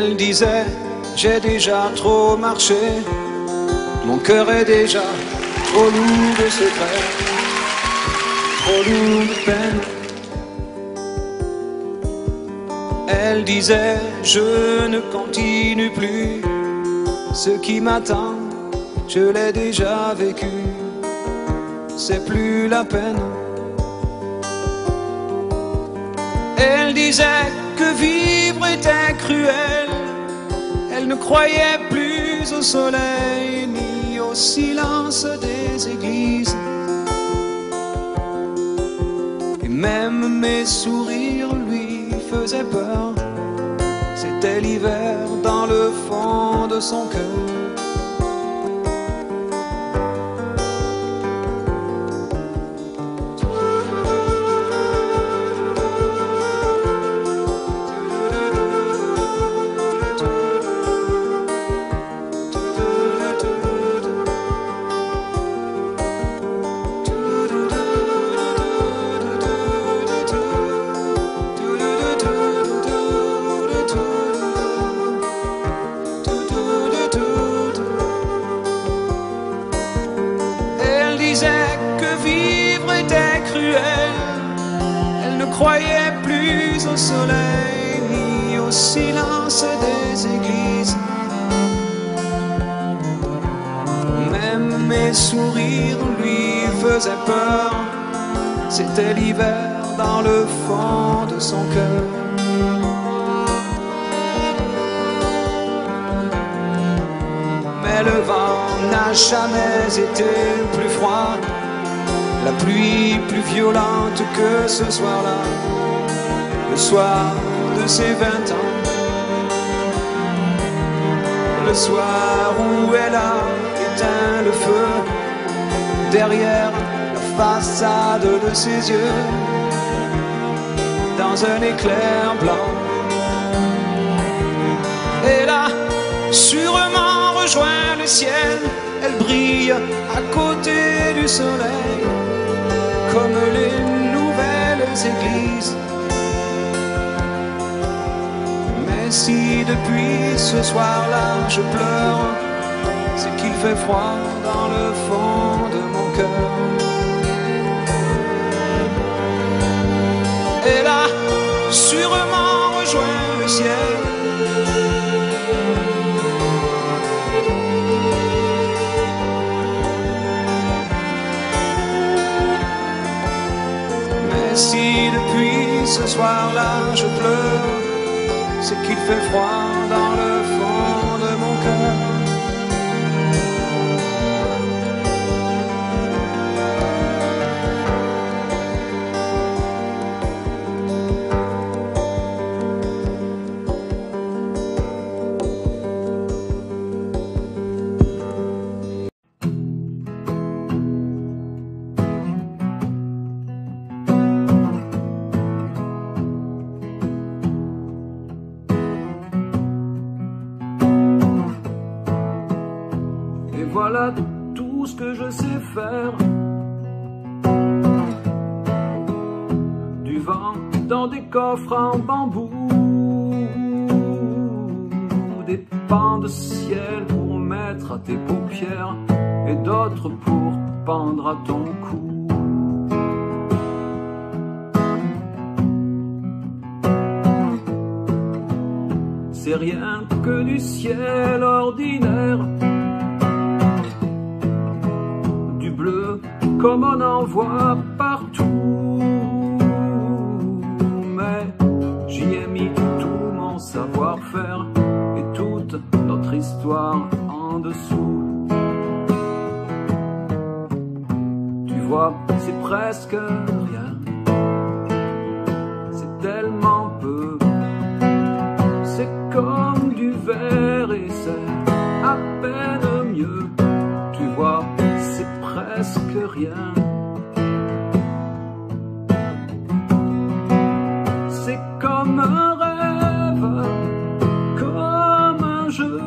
Elle disait, j'ai déjà trop marché, mon cœur est déjà trop lourd de secrets, trop lourd de peine. Elle disait, je ne continue plus, ce qui m'attend, je l'ai déjà vécu, c'est plus la peine. Elle disait que vivre était cruel, elle ne croyait plus au soleil ni au silence des églises. Et même mes sourires lui faisaient peur, c'était l'hiver dans le fond de son cœur. Croyait plus au soleil ni au silence des églises. Même mes sourires lui faisaient peur, c'était l'hiver dans le fond de son cœur. Mais le vent n'a jamais été plus froid, la pluie plus violente que ce soir-là, le soir de ses 20 ans, le soir où elle a éteint le feu derrière la façade de ses yeux, dans un éclair blanc. Elle a sûrement rejoint le ciel, elle brille à côté du soleil, comme les nouvelles églises. Mais si depuis ce soir-là je pleure, c'est qu'il fait froid dans le fond de mon cœur. Elle a sûrement rejoint le ciel, si depuis ce soir-là je pleure, c'est qu'il fait froid dans le fond de mon cœur. Voilà tout ce que je sais faire. Du vent dans des coffres en bambou, des pans de ciel pour mettre à tes paupières et d'autres pour pendre à ton cou. C'est rien que du ciel ordinaire, comme on en voit partout, mais j'y ai mis tout mon savoir-faire et toute notre histoire en dessous. Tu vois, c'est presque rien, c'est tellement peu, c'est comme du verre et c'est à peine mieux. Tu vois, c'est presque rien. C'est comme un rêve, comme un jeu,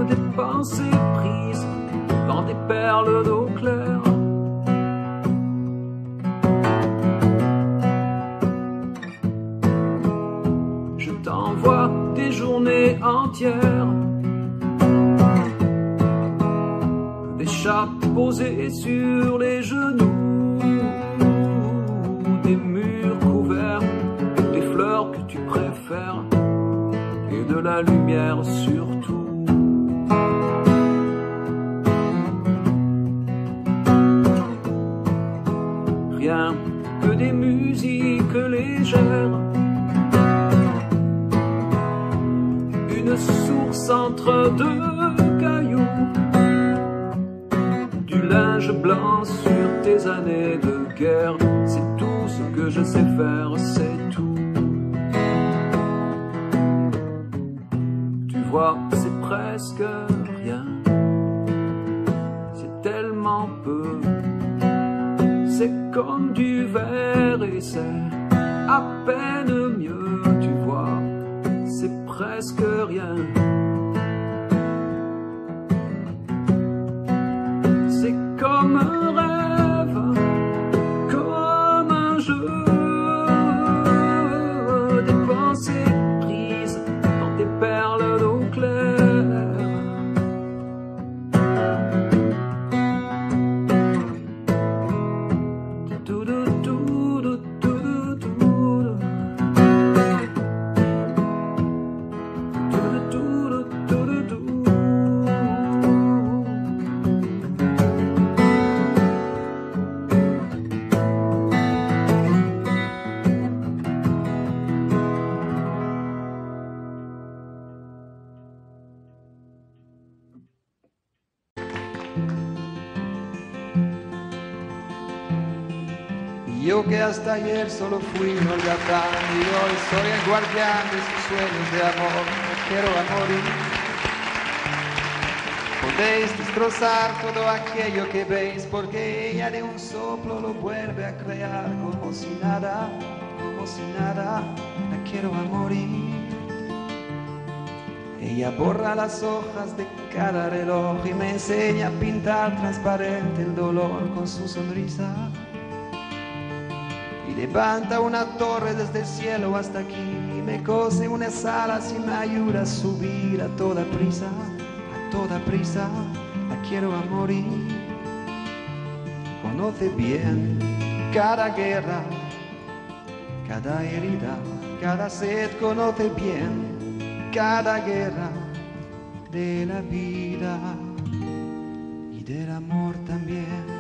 des pensées prises dans des perles d'eau claire. fois des journées entières, des chats posés sur les genoux, des murs couverts, des fleurs que tu préfères et de la lumière surtout. Rien que des musiques légères, une source entre deux cailloux, du linge blanc sur tes années de guerre. C'est tout ce que je sais faire, c'est tout. Tu vois, c'est presque rien, c'est tellement peu. C'est comme du verre et c'est à peine mieux, tu vois, c'est presque rien. C'est comme un rêve, comme un jeu, des pensées prises dans des perles d'eau claire. Yo que hasta ayer solo fui un holgazán y hoy soy el guardián de sus sueños de amor. Me quiero a morir. Podéis destrozar todo aquello que veis, porque ella de un soplo lo vuelve a crear como si nada, como si nada. La quiero a morir. Ella borra las hojas de cada reloj y me enseña a pintar transparente el dolor con su sonrisa. Levanta una torre desde el cielo hasta aquí y me cose unas alas y me ayuda a subir a toda prisa, la quiero a morir. Conoce bien cada guerra, cada herida, cada sed, conoce bien cada guerra de la vida y del amor también.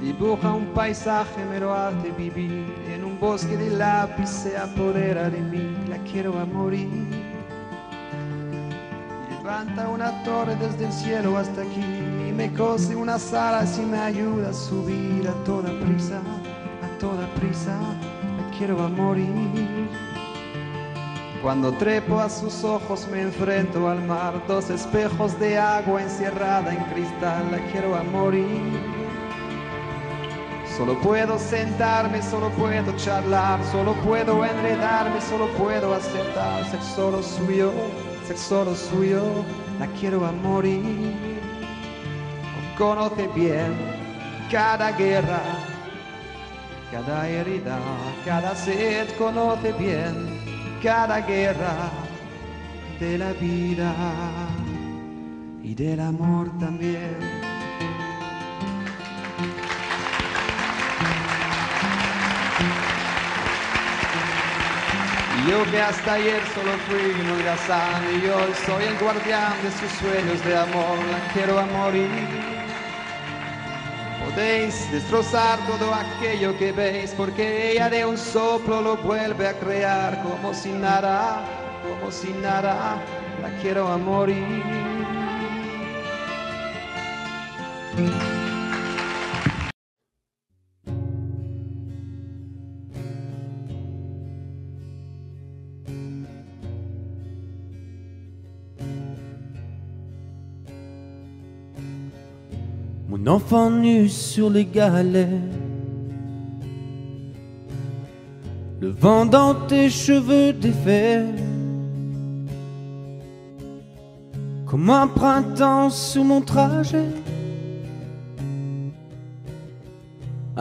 Dibuja un paisaje, me lo hace vivir. En un bosque de lápiz se apodera de mí. La quiero a morir. Levanta una torre desde el cielo hasta aquí y me cose unas alas y me ayuda a subir a toda prisa, la quiero a morir. Cuando trepo a sus ojos me enfrento al mar, dos espejos de agua encerrada en cristal. La quiero a morir. Solo puedo sentarme, solo puedo charlar, solo puedo enredarme, solo puedo aceptar ser solo suyo, la quiero a morir. Conoce bien cada guerra, cada herida, cada sed, conoce bien cada guerra de la vida y del amor también. Yo que hasta ayer solo fui un holgazán y hoy soy el guardián de sus sueños de amor, la quiero a morir. Podéis destrozar todo aquello que veis, porque ella de un soplo lo vuelve a crear como si nada, la quiero a morir. Mon enfant nu sur les galets, le vent dans tes cheveux défaits, comme un printemps sur mon trajet,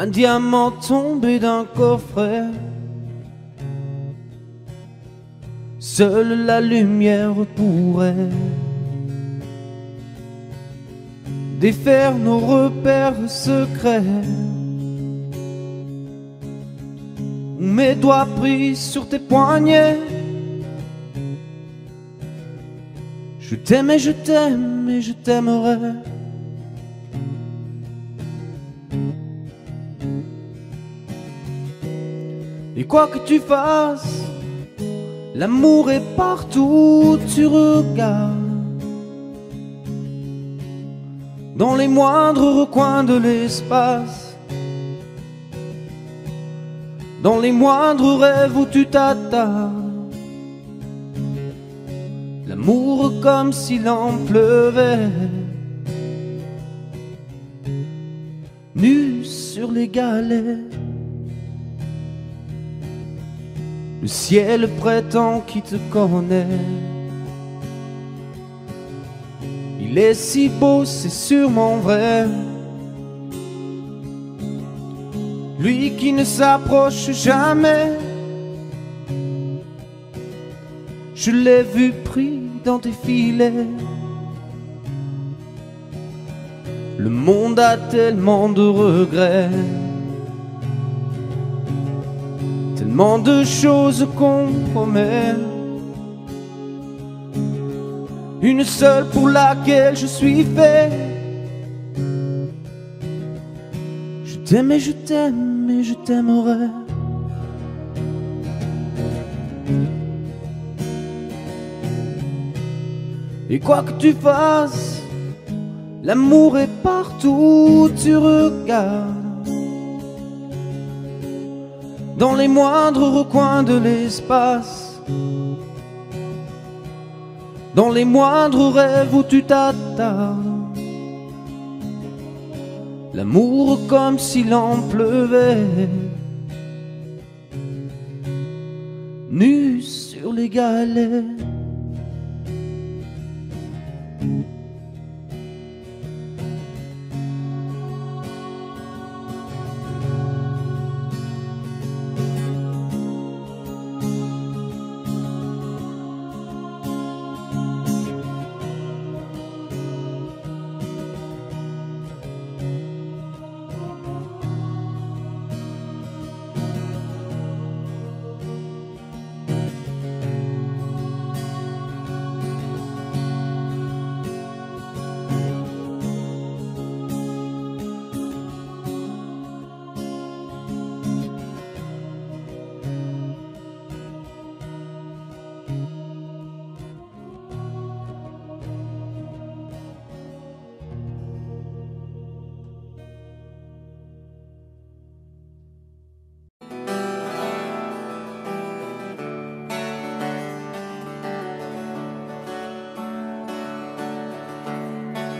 un diamant tombé d'un coffret. Seule la lumière pourrait défaire nos repères secrets. Mes doigts pris sur tes poignets. Je t'aime et je t'aime et je t'aimerai. Et quoi que tu fasses, l'amour est partout où tu regardes. Dans les moindres recoins de l'espace, dans les moindres rêves où tu t'attardes. L'amour comme s'il en pleuvait, nu sur les galets. Le ciel prétend qu'il te connaît. Il est si beau, c'est sûrement vrai. Lui qui ne s'approche jamais. Je l'ai vu pris dans tes filets. Le monde a tellement de regrets, tellement de choses qu'on promet. Une seule pour laquelle je suis fait. Je t'aime et je t'aime et je t'aimerai. Et quoi que tu fasses, l'amour est partout où tu regardes. Dans les moindres recoins de l'espace, dans les moindres rêves où tu t'attardes. L'amour comme s'il en pleuvait, nu sur les galets.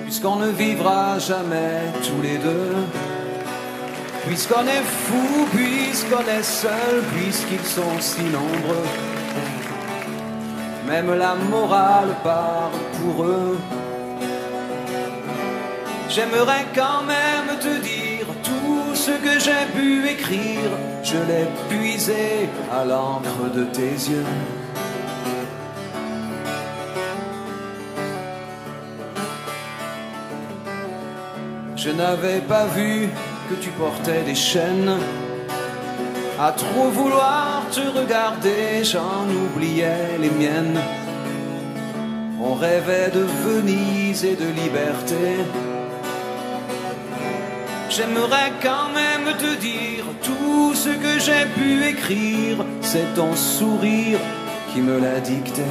Puisqu'on ne vivra jamais tous les deux, puisqu'on est fou, puisqu'on est seul, puisqu'ils sont si nombreux, même la morale part pour eux. J'aimerais quand même te dire tout ce que j'ai pu écrire, je l'ai puisé à l'encre de tes yeux. Je n'avais pas vu que tu portais des chaînes. À trop vouloir te regarder, j'en oubliais les miennes. On rêvait de Venise et de liberté. J'aimerais quand même te dire tout ce que j'ai pu écrire. C'est ton sourire qui me l'a dicté.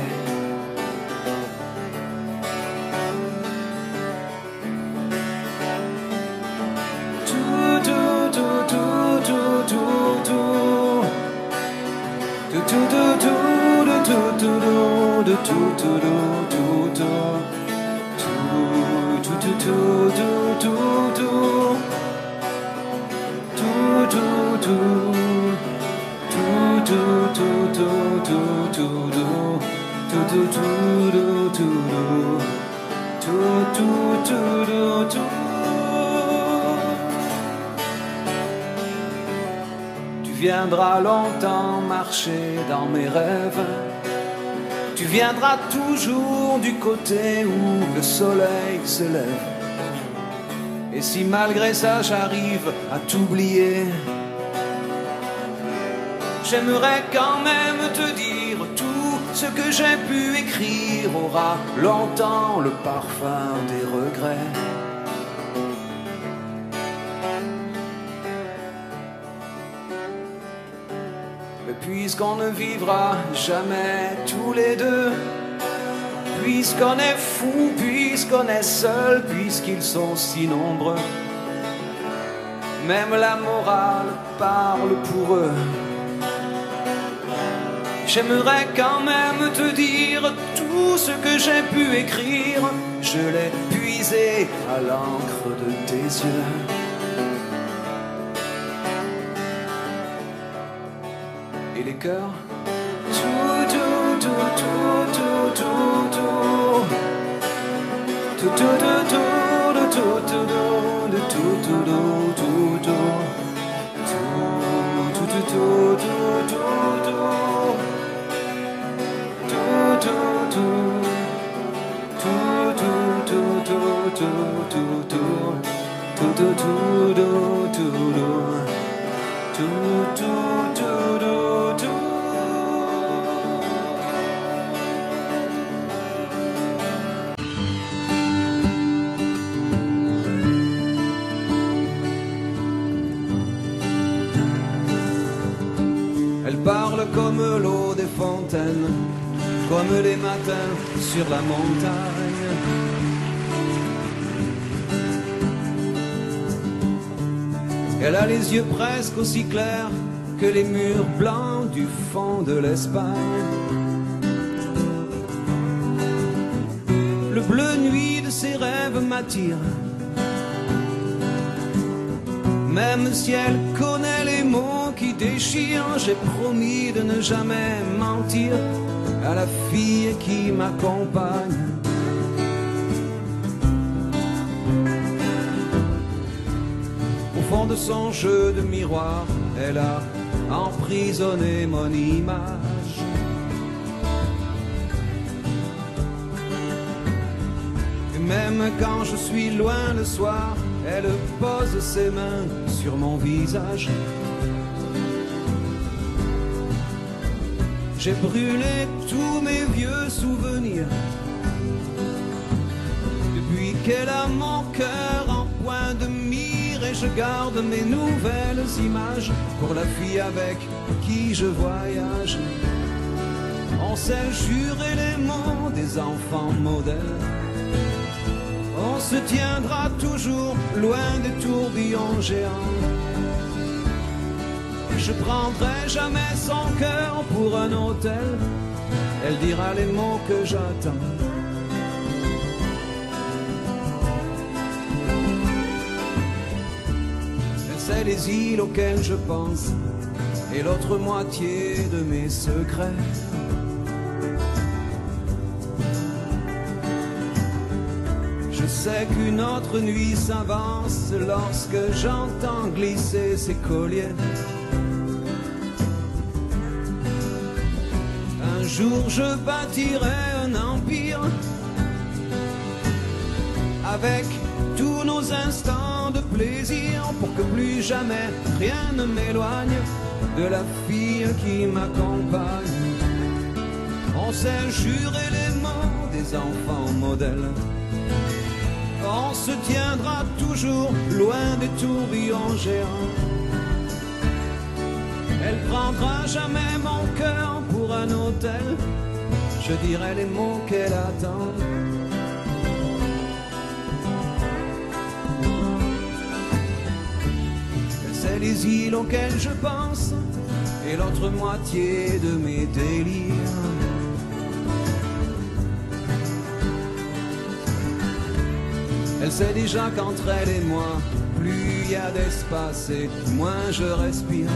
viendras longtemps marcher dans mes rêves. Tu viendras toujours du côté où le soleil se lève. Et si malgré ça j'arrive à t'oublier, j'aimerais quand même te dire tout ce que j'ai pu écrire aura longtemps le parfum des regrets. Mais puisqu'on ne vivra jamais tous les deux, puisqu'on est fou, puisqu'on est seul, puisqu'ils sont si nombreux, même la morale parle pour eux. J'aimerais quand même te dire tout ce que j'ai pu écrire, je l'ai puisé à l'encre de tes yeux. Et les cœurs, tout, tout, tout, tout, tout, tout, tout, tout, tout, tout, tout, tout, Elle parle comme l'eau des fontaines, comme les matins sur la montagne. Elle a les yeux presque aussi clairs que les murs blancs du fond de l'Espagne. Le bleu nuit de ses rêves m'attire, même si elle connaît les mots qui déchirent. J'ai promis de ne jamais mentir à la fille qui m'accompagne. Au fond de son jeu de miroir, elle a emprisonné mon image. Et même quand je suis loin le soir, elle pose ses mains sur mon visage. J'ai brûlé tous mes vieux souvenirs depuis qu'elle a mon cœur en point de mire, et je garde mes nouvelles images pour la fille avec qui je voyage. On s'est juré les mots des enfants modèles. On se tiendra toujours loin des tourbillons géants. Je prendrai jamais son cœur pour un hôtel. Elle dira les mots que j'attends. Elle sait les îles auxquelles je pense et l'autre moitié de mes secrets. Je sais qu'une autre nuit s'avance lorsque j'entends glisser ses colliers. Un jour je bâtirai un empire avec tous nos instants de plaisir, pour que plus jamais rien ne m'éloigne de la fille qui m'accompagne. On s'est juré les mots des enfants modèles. On se tiendra toujours loin des tourbillons géants. Elle prendra jamais mon cœur pour un hôtel. Je dirai les mots qu'elle attend. C'est les îles auxquelles je pense et l'autre moitié de mes délires. Elle sait déjà qu'entre elle et moi, plus il y a d'espace et moins je respire.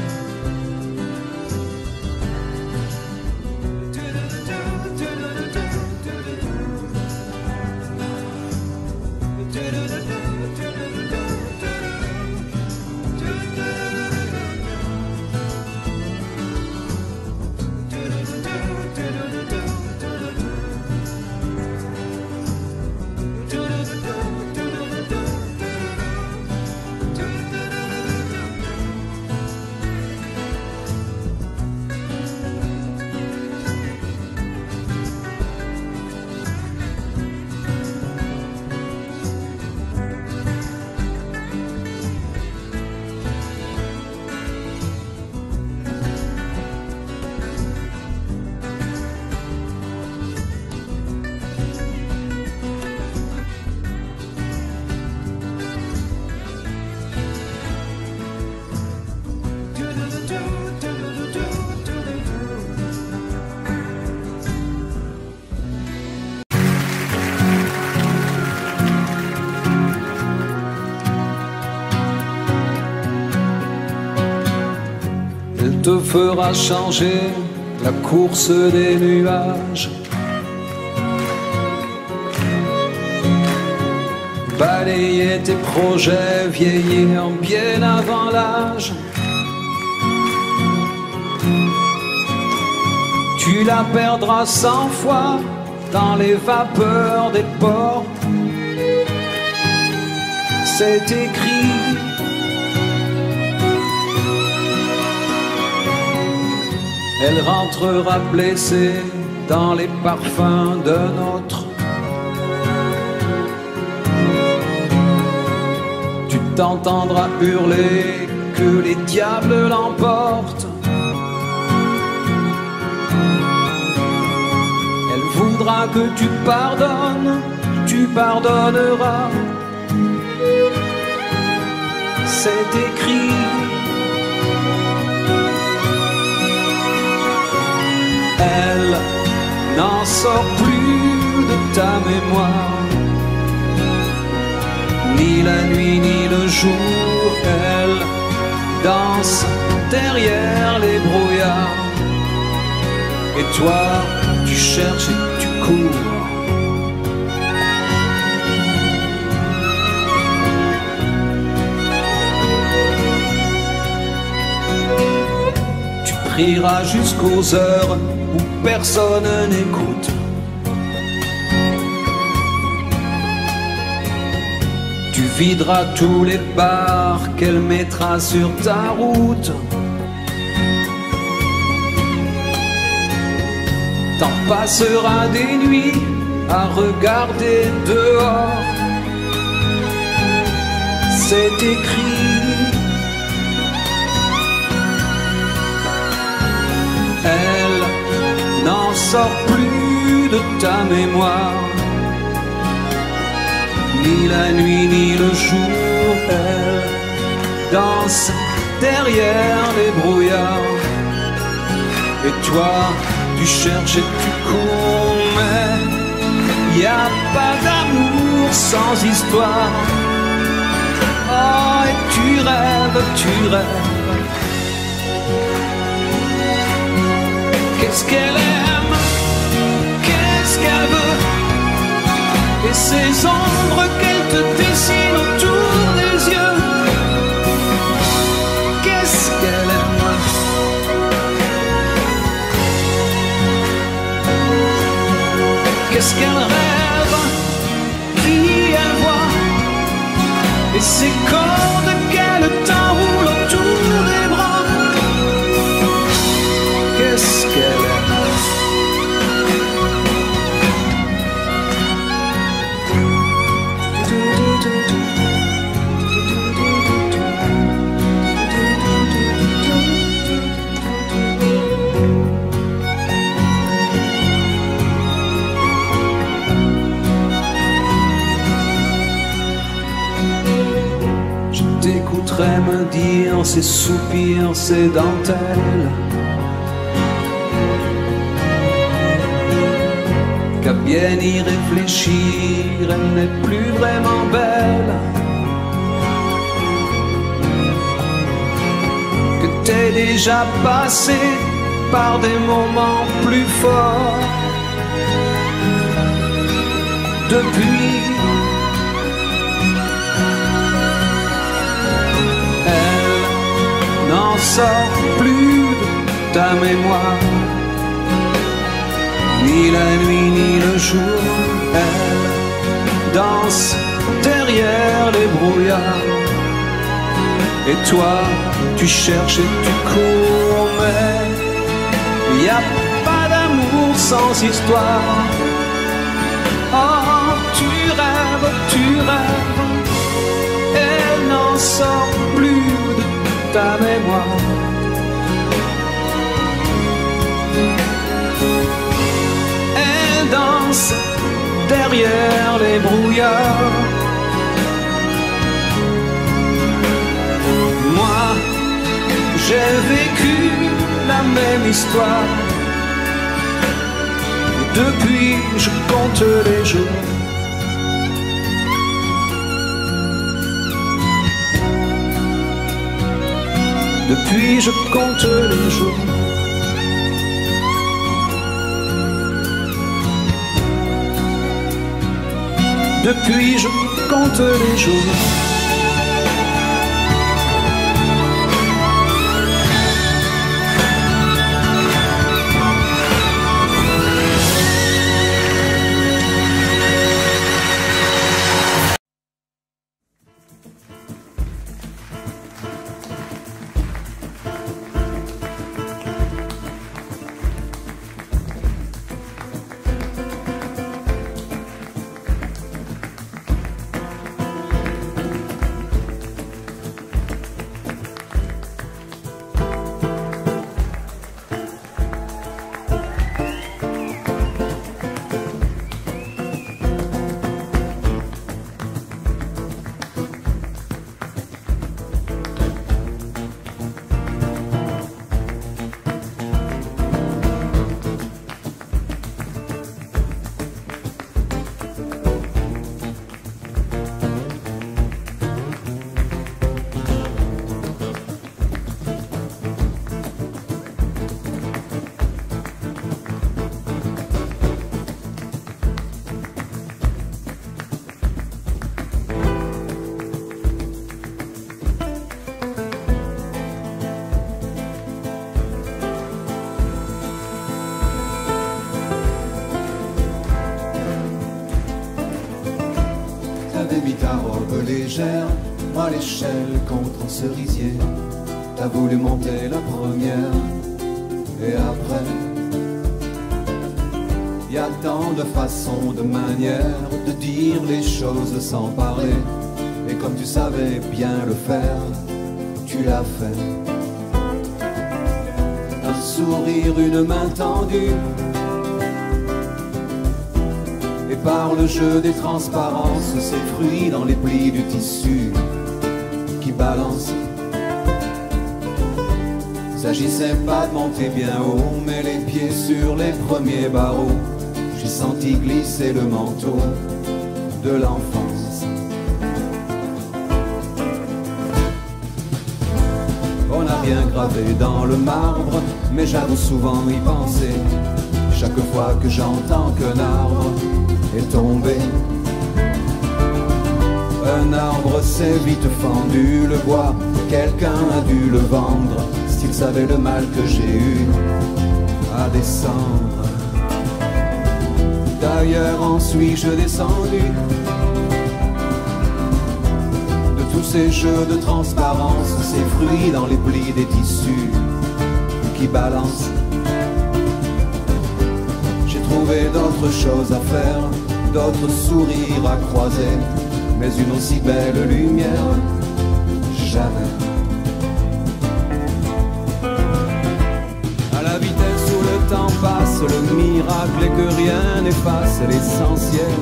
te fera changer la course des nuages. Balayer tes projets, vieillir bien avant l'âge. Tu la perdras 100 fois dans les vapeurs des ports. C'est écrit. Elle rentrera blessée dans les parfums d'un autre. Tu t'entendras hurler que les diables l'emportent. Elle voudra que tu pardonnes, tu pardonneras. C'est écrit. Elle n'en sort plus de ta mémoire, ni la nuit ni le jour. Elle danse derrière les brouillards, et toi tu cherches et tu cours. Tu prieras jusqu'aux heures où personne n'écoute. Tu videras tous les bars qu'elle mettra sur ta route. T'en passeras des nuits à regarder dehors. C'est écrit. Elle n'en sort plus de ta mémoire, ni la nuit ni le jour. Elle danse derrière les brouillards, et toi tu cherches et tu cours. Mais y a pas d'amour sans histoire. Oh, et tu rêves, tu rêves. Qu'est-ce qu'elle aime, qu'est-ce qu'elle veut, et ces ombres qu'elle te dessine autour des yeux. Qu'est-ce qu'elle aime, qu'est-ce qu'elle rêve, qui elle voit, et ces cordes qu'elle t'enroule autour des bras. Qu'est-ce qu'elle aime. Je t'écouterai me dire ses soupirs, ses dentelles, qu'à bien y réfléchir, elle n'est plus vraiment belle. Que t'es déjà passé par des moments plus forts. Depuis, elle n'en sort plus de ta mémoire, ni la nuit ni le jour. Elle danse derrière les brouillards, et toi tu cherches et tu cours. Mais y a pas d'amour sans histoire. Oh, tu rêves, elle n'en sort plus de ta mémoire. Danse derrière les brouillards. Moi, j'ai vécu la même histoire. Depuis, je compte les jours. Depuis je compte les jours. Depuis je compte les jours. Ta robe légère, moi l'échelle contre un cerisier. T'as voulu monter la première, et après, y a tant de façons, de manières de dire les choses sans parler. Et comme tu savais bien le faire, tu l'as fait. Un sourire, une main tendue, et par le jeu des transparences, ces fruits dans les plis du tissu qui balancent. S'agissait pas de monter bien haut, mais les pieds sur les premiers barreaux. J'ai senti glisser le manteau de l'enfance. On n'a rien gravé dans le marbre, mais j'avoue souvent y penser. Chaque fois que j'entends qu'un arbre est tombé, un arbre s'est vite fendu, le bois, quelqu'un a dû le vendre, s'il savait le mal que j'ai eu à descendre. D'ailleurs en suis-je descendu de tous ces jeux de transparence, ces fruits dans les plis des tissus qui balancent. J'ai trouvé d'autres choses à faire, d'autres sourires à croiser, mais une aussi belle lumière, jamais. À la vitesse où le temps passe, le miracle est que rien n'efface l'essentiel.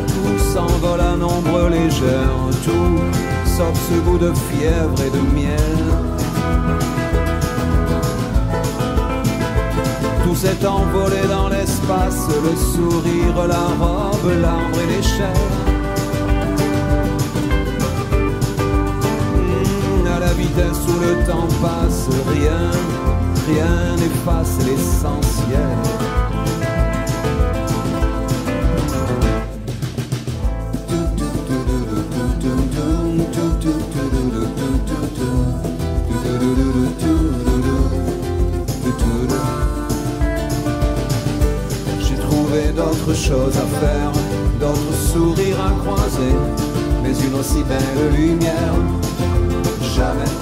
Tout s'envole à nombre légère, tout sauf ce goût de fièvre et de miel. Tout s'est envolé dans l'espace, le sourire, la robe, l'arbre et les chairs. À la vitesse où le temps passe, rien n'efface l'essentiel. D'autres choses à faire, d'autres sourires à croiser, mais une aussi belle lumière, jamais.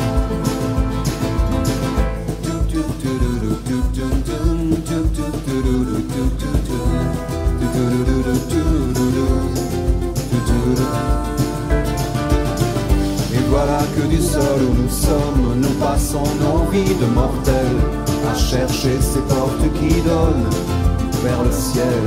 Et voilà que du sol où nous sommes, nous passons nos vies de mortels à chercher ces portes qui donnent vers le ciel.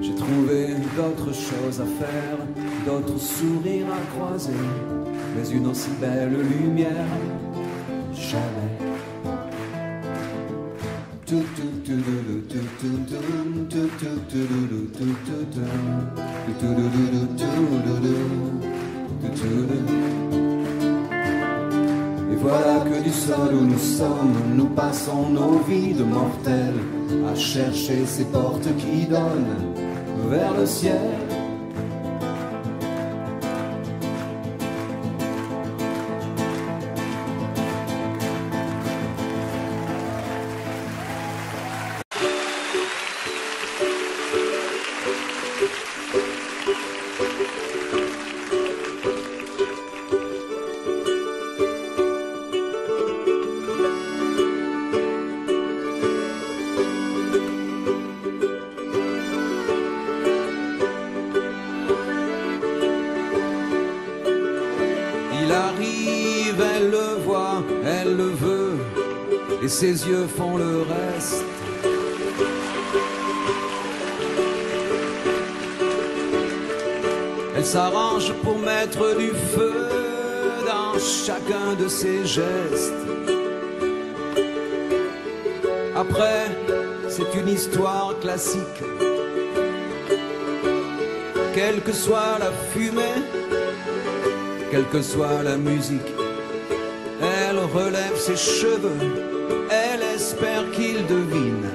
J'ai trouvé d'autres choses à faire, d'autres sourires à croiser, mais une aussi belle lumière, jamais. Et voilà que du sol où nous sommes, nous passons nos vies de mortels à chercher ces portes qui donnent vers le ciel. Il arrive, elle le voit, elle le veut, et ses yeux font le reste. Elle s'arrange pour mettre du feu dans chacun de ses gestes. Après, c'est une histoire classique. Quelle que soit la fumée, quelle que soit la musique, elle relève ses cheveux, elle espère qu'il devine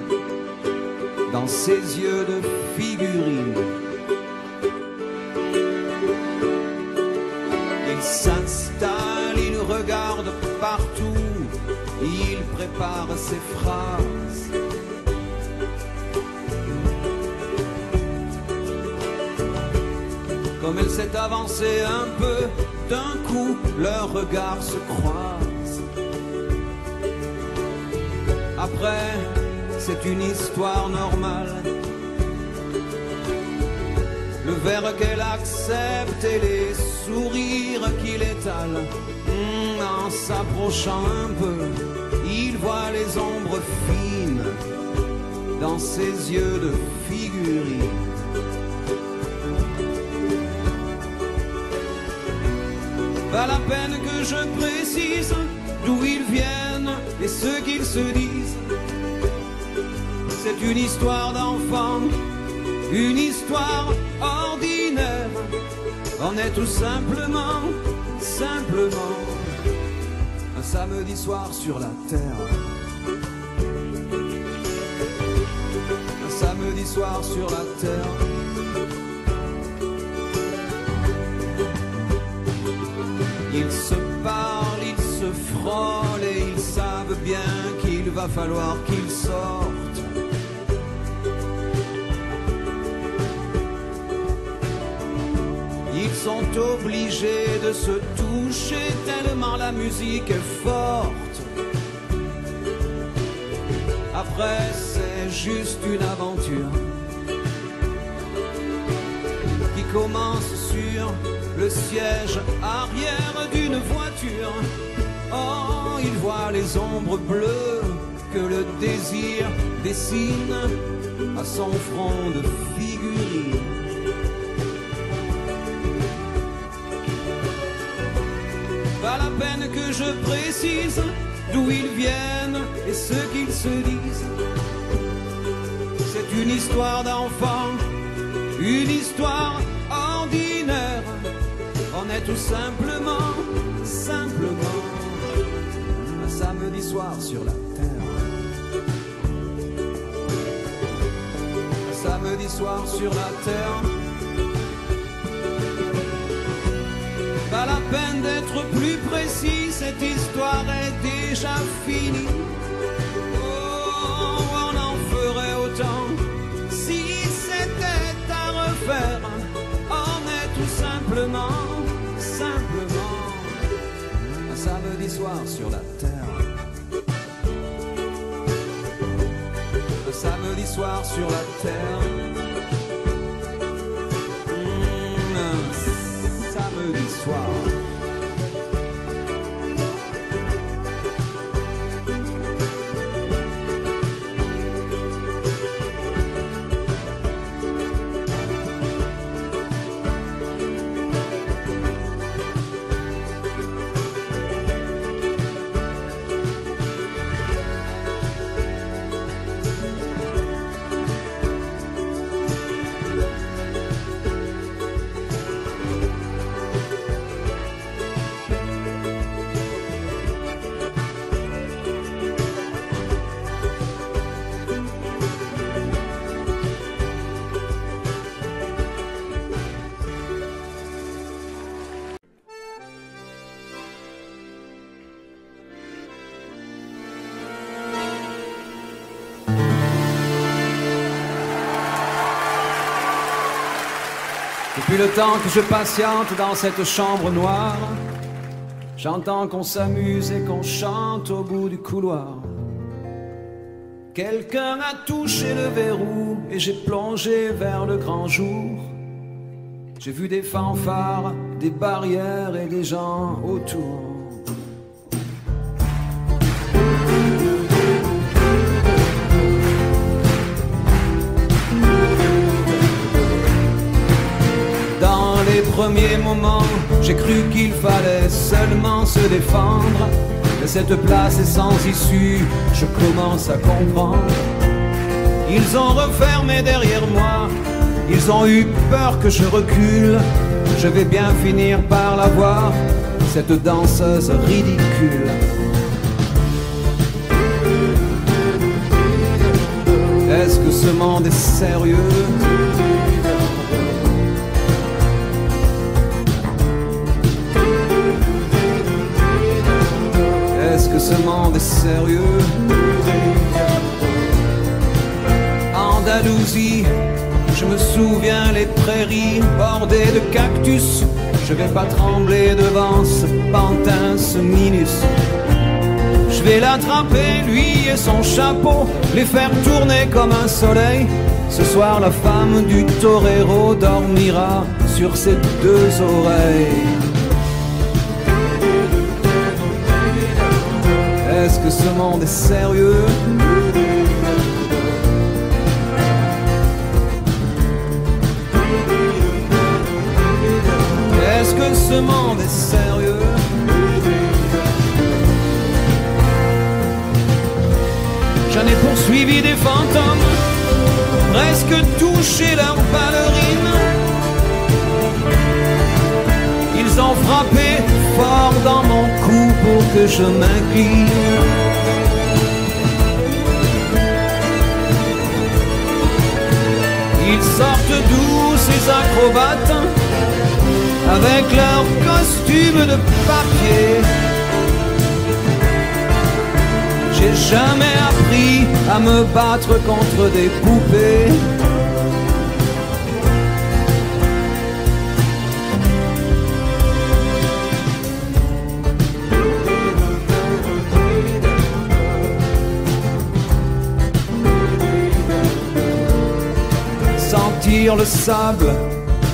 dans ses yeux de figurine. Il s'installe, il regarde partout, il prépare ses phrases. Comme elle s'est avancée un peu, d'un coup, leurs regards se croisent. Après, c'est une histoire normale. Le verre qu'elle accepte et les sourires qu'il étale. En s'approchant un peu, il voit les ombres fines dans ses yeux de figurine. Pas la peine que je précise d'où ils viennent et ce qu'ils se disent. C'est une histoire d'enfant, une histoire ordinaire. On est tout simplement, un samedi soir sur la terre. Un samedi soir sur la terre. Ils se parlent, ils se frôlent et ils savent bien qu'il va falloir qu'ils sortent. Ils sont obligés de se toucher tellement la musique est forte. Après, c'est juste une aventure qui commence sur le siège arrière d'une voiture. Oh, il voit les ombres bleues que le désir dessine à son front de figurine. Pas la peine que je précise d'où ils viennent et ce qu'ils se disent. C'est une histoire d'enfant, une histoire ordinaire. On est tout simplement, un samedi soir sur la terre. Un samedi soir sur la terre. Pas la peine d'être plus précis, cette histoire est déjà finie. Oh, on en ferait autant si c'était à refaire. On est tout simplement, un samedi soir sur la terre. Un samedi soir sur la terre. Un samedi soir. Depuis le temps que je patiente dans cette chambre noire, j'entends qu'on s'amuse et qu'on chante au bout du couloir. Quelqu'un a touché le verrou et j'ai plongé vers le grand jour. J'ai vu des fanfares, des barrières et des gens autour. Dans les premiers moments, j'ai cru qu'il fallait seulement se défendre. Mais cette place est sans issue, je commence à comprendre. Ils ont refermé derrière moi, ils ont eu peur que je recule. Je vais bien finir par la voir, cette danseuse ridicule. Est-ce que ce monde est sérieux? Est-ce que ce monde est sérieux? Andalousie, je me souviens les prairies bordées de cactus. Je vais pas trembler devant ce pantin, ce minus. Je vais l'attraper, lui et son chapeau, les faire tourner comme un soleil. Ce soir la femme du torero dormira sur ses deux oreilles. Est-ce que ce monde est sérieux? Est-ce que ce monde est sérieux? J'en ai poursuivi des fantômes, presque touché leurs ballerines. Ils ont frappé fort dans mon cou pour que je m'incline. Ils sortent d'où ces acrobates avec leurs costumes de papier? J'ai jamais appris à me battre contre des poupées. Sentir le sable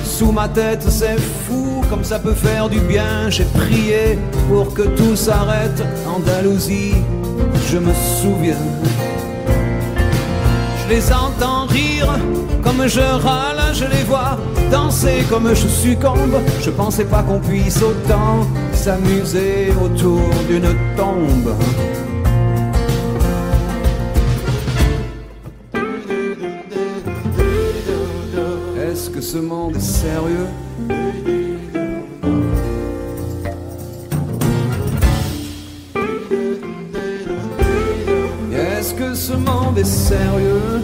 sous ma tête, c'est fou, comme ça peut faire du bien. J'ai prié pour que tout s'arrête. Andalousie, je me souviens. Je les entends rire comme je râle, je les vois danser comme je succombe. Je pensais pas qu'on puisse autant s'amuser autour d'une tombe. Est-ce que ce monde est sérieux? Est-ce que ce monde est sérieux?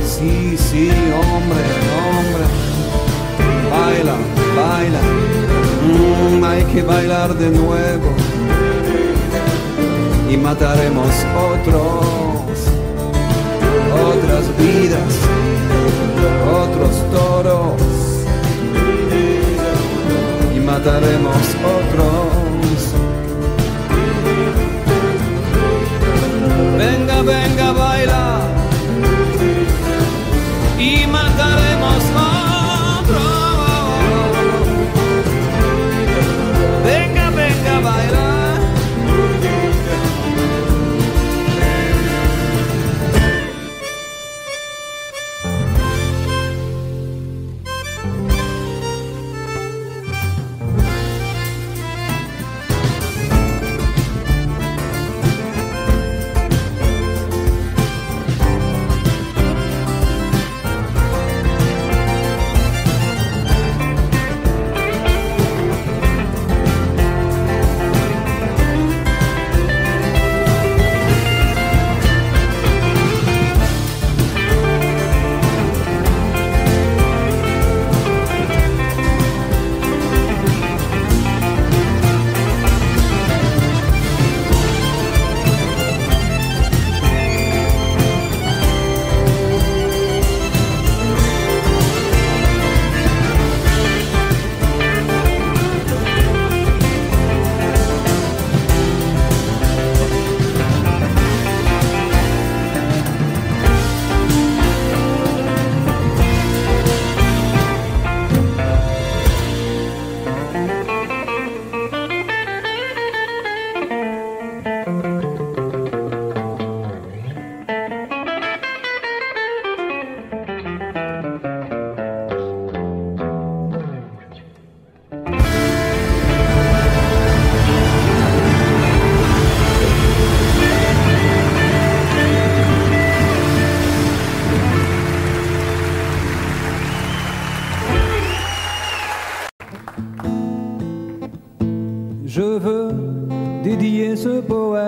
Si, si, hombre, hombre. Baila, baila. Hay que bailar de nuevo. Y mataremos otras vidas, otros toros. Y mataremos otros. Venga, venga, baila. Y mataremos otros. Venga, venga, baila.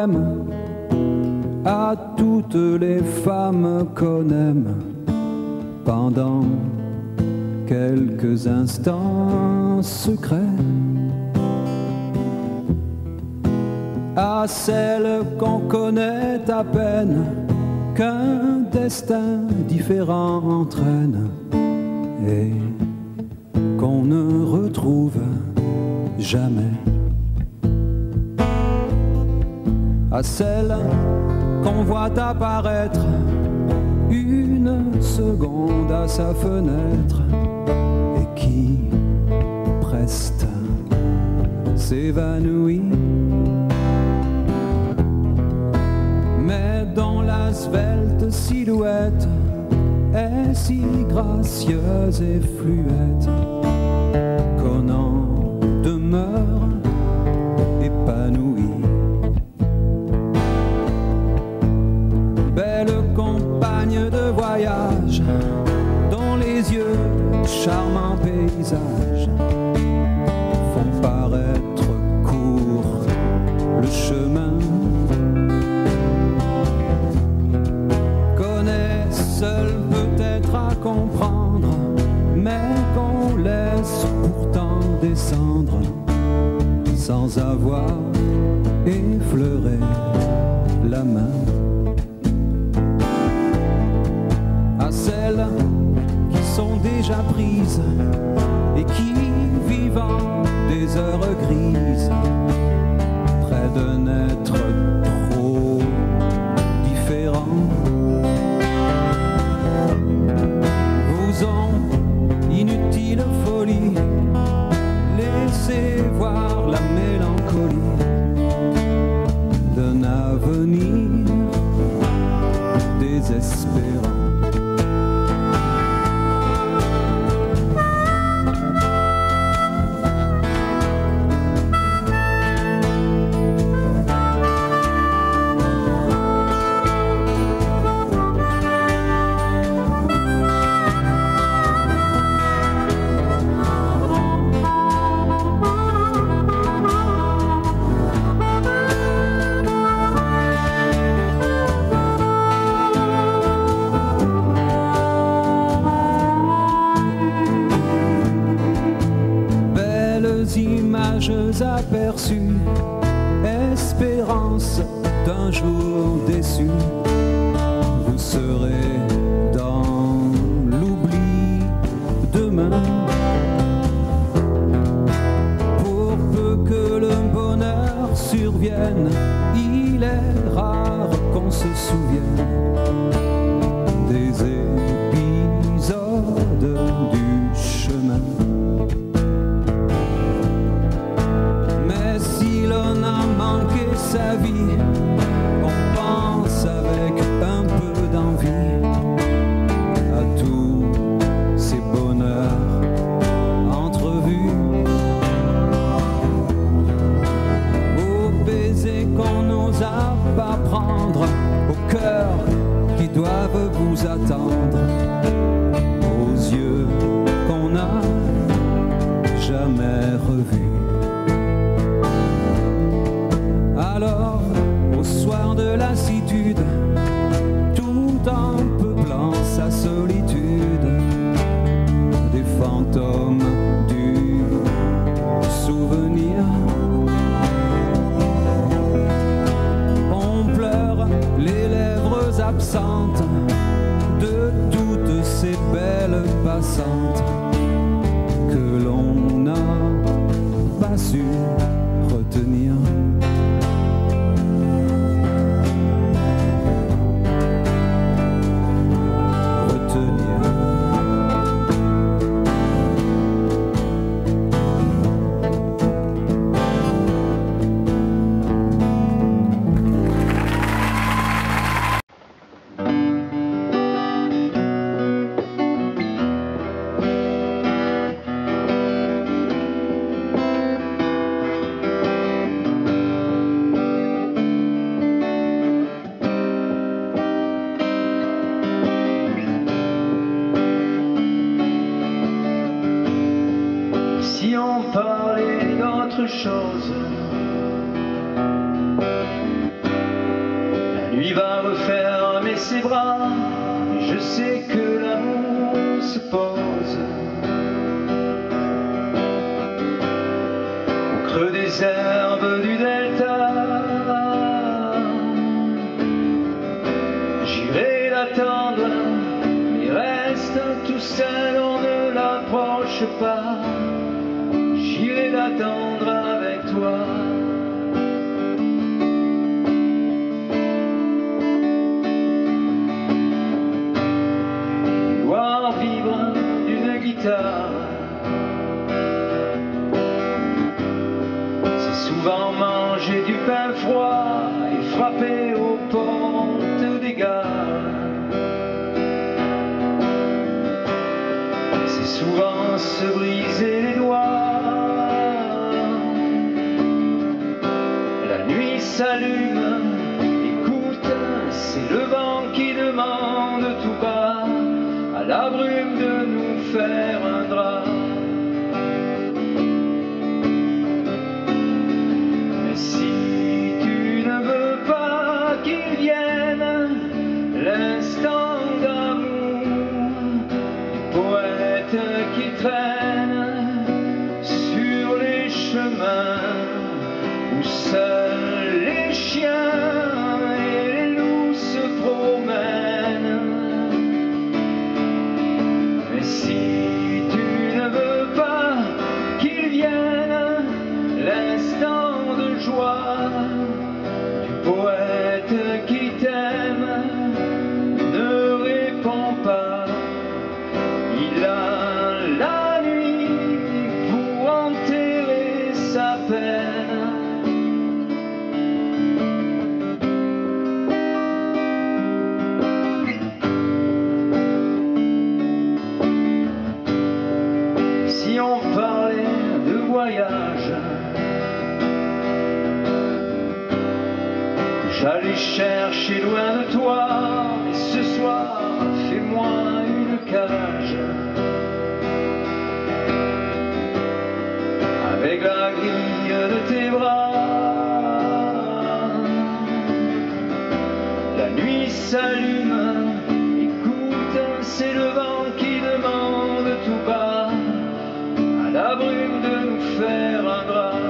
poème à toutes les femmes qu'on aime pendant quelques instants secrets, à celles qu'on connaît à peine, qu'un destin différent entraîne et qu'on ne retrouve jamais, à celles qu'on voit apparaître une seconde à sa fenêtre et qui preste s'évanouit, mais dont la svelte silhouette est si gracieuse et fluette qu'on en demeure épanoui. Belle compagne de voyage, dont les yeux, charmants paysages, font paraître court le chemin. Connaît seul peut-être à comprendre, mais qu'on laisse pourtant descendre sans avoir effleuré la main. À celles qui sont déjà prises et qui, vivant des heures grises, près d'un être trop différent, vous ont, inutile folie, laissez voir la mélancolie d'un avenir désespérant. Images aperçues, espérance d'un jour déçu, vous serez dans l'oubli demain. Pour peu que le bonheur survienne, il est rare qu'on se souvienne des épisodes du chemin. On a manqué sa vie, on pense avec un peu d'envie à tous ces bonheurs entrevus, aux baisers qu'on n'osa pas prendre, aux cœurs qui doivent vous attendre, aux yeux qu'on n'a jamais revus. Alors, au soir de lassitude, tout en peuplant sa solitude, des fantômes du souvenir, on pleure les lèvres absentes de toutes ces belles passantes que l'on n'a pas su retenir. Parler d'autre chose, ses bras, je sais que l'amour se pose au creux des herbes du delta. J'irai l'attendre, mais reste tout seul, on ne l'approche pas. J'irai l'attendre avec toi. Voir vivre d'une guitare, c'est souvent manger du pain froid et frapper aux portes des gares. C'est souvent se briser les doigts. La nuit s'allume, écoute, c'est le vent qui demande tout bas à la brume de nous faire un drap. Mais si tu ne veux pas qu'il vienne l'instant d'amour du poète qui traîne sur les chemins où seuls les chiens et les loups se promènent. Mais si tu ne veux pas qu'il vienne l'instant de joie du poète qui t'aime, ne réponds pas. Il a la nuit pour enterrer sa peine. Si on parlait de voyage, j'allais chercher loin de toi, mais ce soir, fais-moi une cage avec la grille de tes bras. La nuit s'allume, écoute, c'est le vent qui demande tout bas à la brume de nous faire un drap.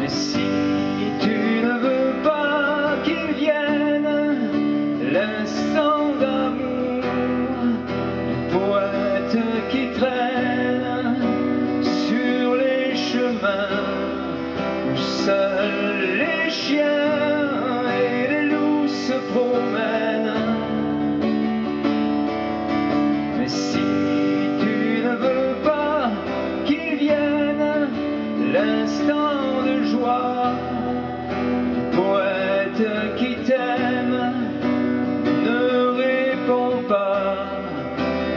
Mais si tu ne veux pas qu'il vienne l'instant d'amour du poète qui traîne sur les chemins où seuls les chiens et les loups se promènent. Mais si tu ne veux pas qu'il vienne l'instant de joie du poète qui t'aime, ne réponds pas.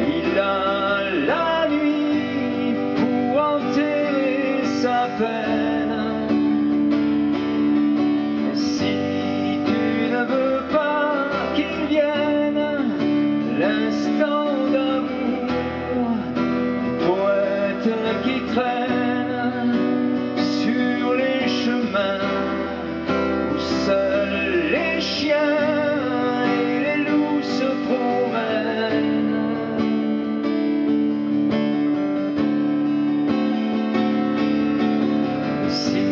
Il a la nuit pour enterrer sa peine. Mais si tu ne veux pas qu'il vienne l'instant d'amour du poète qui traîne sur les chemins où seuls les chiens et les loups se promènent. Si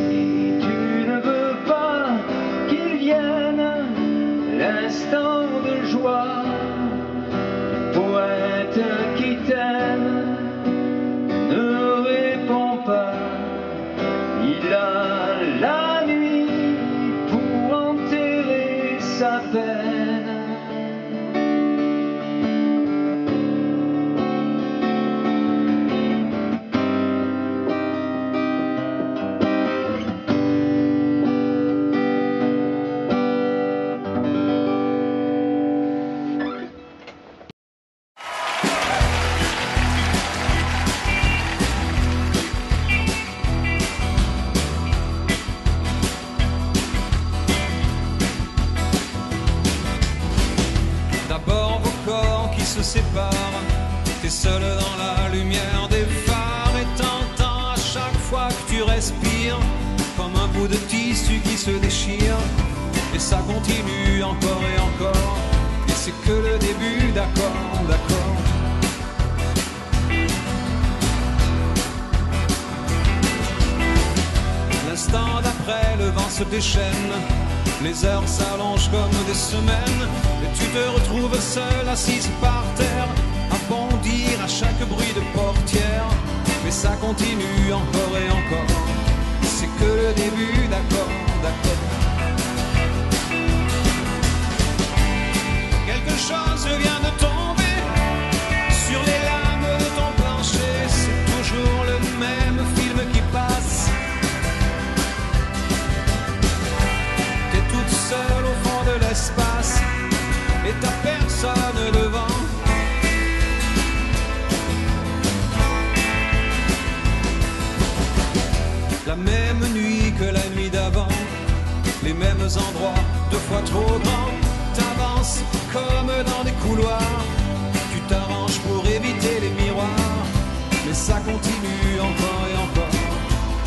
tu ne veux pas qu'il vienne l'instant de joie du poète qui t'aime, ne réponds pas. Il a la nuit pour enterrer sa peine. Se séparent, t'es seul dans la lumière des phares et t'entends à chaque fois que tu respires comme un bout de tissu qui se déchire. Et ça continue encore et encore. Et c'est que le début, d'accord, d'accord. L'instant d'après, le vent se déchaîne. Les heures s'allongent comme des semaines. Et tu te retrouves seul, assise par terre, à bondir à chaque bruit de portière. Mais ça continue encore et encore. C'est que le début, d'accord, d'accord. Quelque chose vient de tomber sur les lames de ton plancher. C'est toujours le même film qui passe. T'es toute seule au fond de l'espace et t'as personne devant. La même nuit que la nuit d'avant, les mêmes endroits, 2 fois trop grands. T'avances comme dans des couloirs, tu t'arranges pour éviter les miroirs. Mais ça continue encore et encore.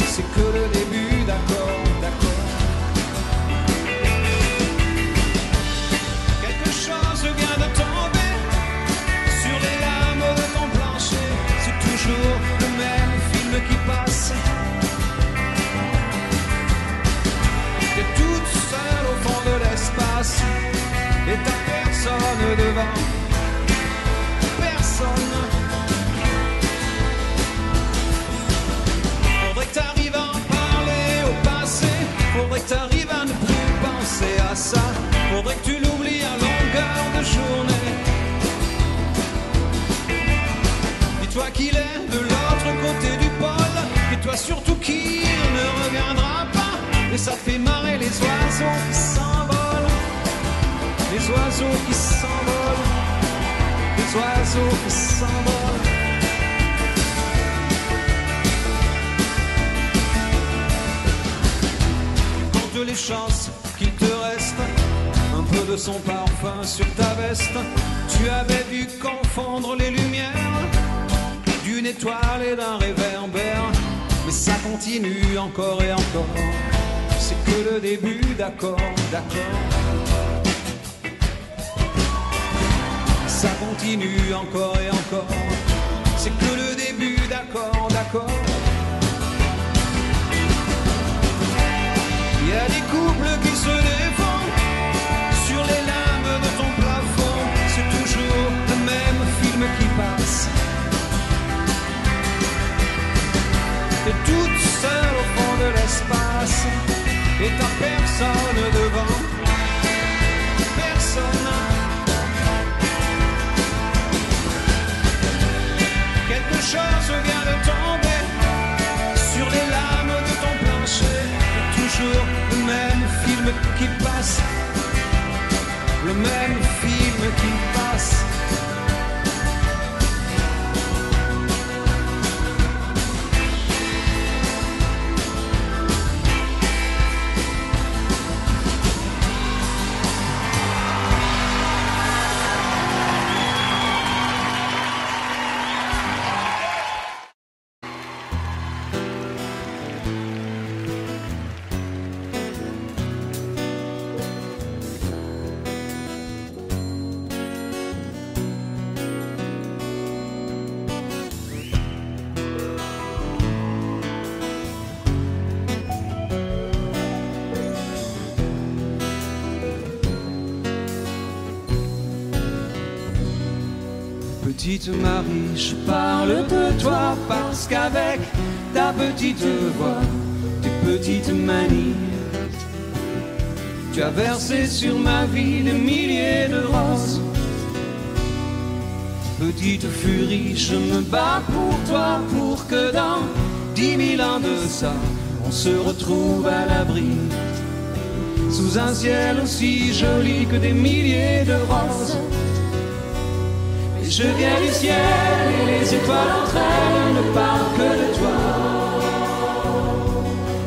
C'est que le début, d'accord, d'accord. Quelque chose vient de tomber sur les lames de ton plancher. C'est toujours le même film qui passe. T'es toute seule au fond de l'espace et t'as personne devant. Personne. Faudrait que t'arrives à en parler au passé. Faudrait que t'arrives à ne plus penser à ça. Faudrait que tu l'oublies à longueur de journée. Dis-toi qu'il est de l'autre côté du pôle. Et toi surtout qu'il ne reviendra pas. Et ça fait marrer les oiseaux qui s'envolent. Les oiseaux qui s'envolent. Les oiseaux qui s'envolent. Compte les chances qu'il te reste un peu de son parfum sur ta veste. Tu avais dû confondre les lumières d'une étoile et d'un réverbère. Mais ça continue encore et encore. C'est que le début, d'accord, d'accord. Ça continue encore et encore. C'est que le début, d'accord, d'accord. Il y a des couples qui se défendent sur les lames de ton plafond. C'est toujours le même film qui passe. T'es toute seule au fond de l'espace et t'as personne devant. Personne. Quelque chose vient de tomber sur les lames de ton plancher. Et toujours le même film qui passe. Le même film qui passe. Petite Marie, je parle de toi parce qu'avec ta petite voix, tes petites manies, tu as versé sur ma vie des milliers de roses. Petite furie, je me bats pour toi, pour que dans 10 000 ans de ça, on se retrouve à l'abri, sous un ciel aussi joli que des milliers de roses. Je viens du ciel et les étoiles entre elles ne parlent que de toi.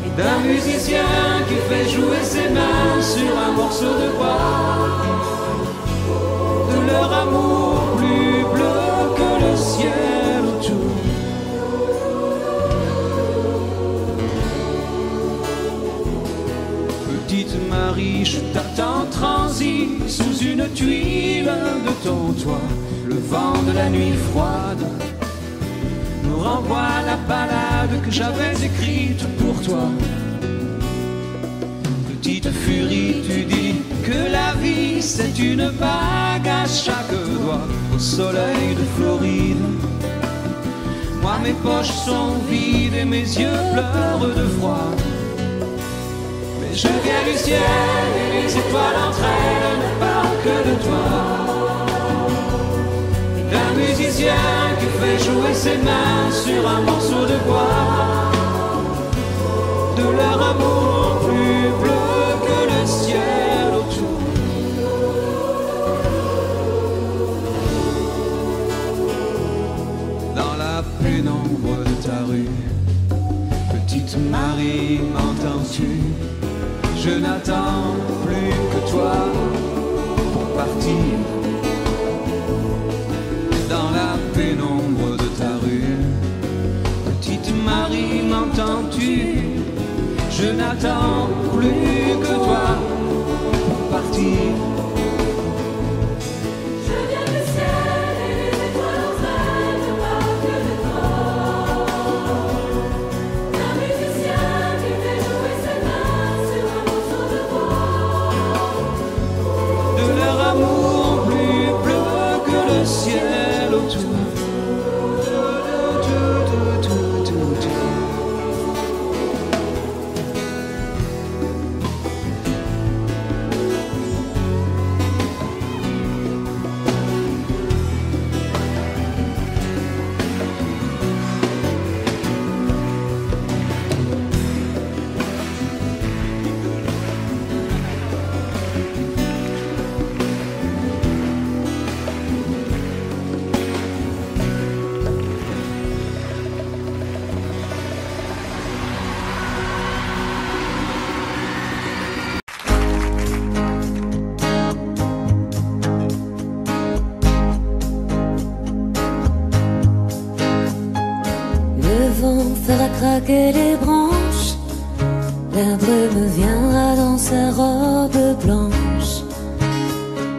Et d'un musicien qui fait jouer ses mains sur un morceau de bois. De leur amour plus bleu que le ciel autour. nuit, je t'attends transi sous une tuile de ton toit. Le vent de la nuit froide nous renvoie la ballade que j'avais écrite pour toi. Petite furie, tu dis que la vie c'est une bague à chaque doigt. Au soleil de Floride, moi mes poches sont vides et mes yeux pleurent de froid. Mais je viens du ciel et les étoiles entre elles ne parlent que de toi. D'un musicien qui fait jouer ses mains sur un morceau de bois. De leur amour plus bleu que le ciel autour. Dans la pénombre de ta rue, petite Marie, m'entends-tu? Je n'attends plus que toi pour partir. Dans la pénombre de ta rue, petite Marie, m'entends-tu? Je n'attends plus que toi pour partir. Je viens du ciel et les étoiles entre elles ne parlent que de toi. Un musicien qui fait jouer ses mains sur un morceau de bois. De leur amour plus bleu que le ciel autour. Fera craquer les branches, l'arbre me viendra dans sa robe blanche.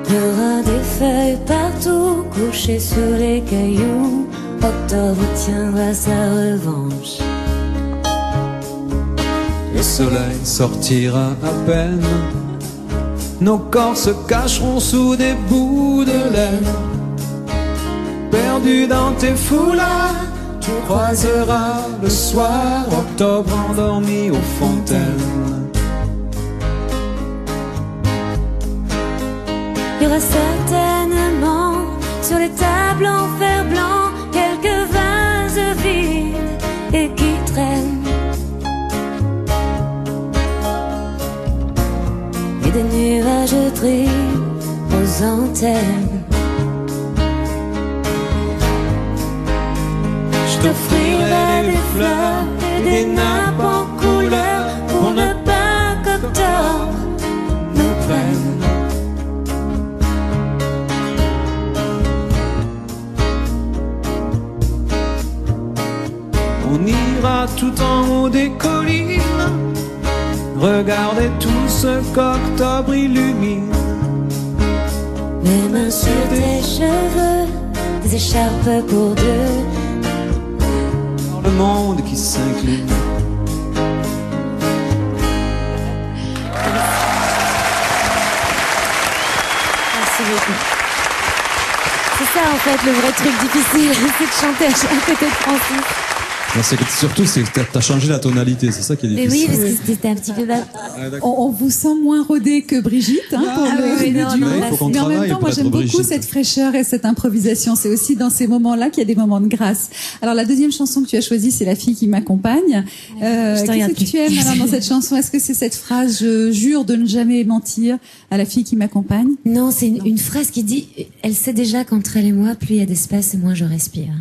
Il y aura des feuilles partout, couchées sur les cailloux. Octobre tiendra sa revanche. Le soleil sortira à peine, nos corps se cacheront sous des bouts de laine. Perdu dans tes foulards, tu croiseras le soir octobre endormi aux fontaines. Il y aura certainement sur les tables en fer blanc quelques vases vides et qui traînent. Et des nuages gris aux antennes. Je t'offrirai des fleurs et des nappes en couleur pour ne pas qu'octobre nous prenne. On ira tout en haut des collines, regardez tout ce qu'octobre illumine. Mes mains sur tes cheveux, des écharpes pour deux. Le monde qui s'incline. Merci beaucoup. C'est ça en fait le vrai truc difficile, c'est de chanter à côté de Francis. Non, surtout, c'est que t'as changé la tonalité, c'est ça qui est Mais difficile. oui, parce que c'était un petit peu bas. On vous sent moins rodé que Brigitte pour le duo. Il faut qu'on Mais en même travaille temps, pour moi être j'aime beaucoup Brigitte. cette fraîcheur et cette improvisation. C'est aussi dans ces moments-là qu'il y a des moments de grâce. Alors la deuxième chanson que tu as choisie, c'est La fille qui m'accompagne. Qu'est-ce que tu aimes alors dans cette chanson? Est-ce que c'est cette phrase « Je jure de ne jamais mentir à la fille qui m'accompagne » Non, c'est une phrase qui dit « Elle sait déjà qu'entre elle et moi, plus il y a d'espace et moins je respire ».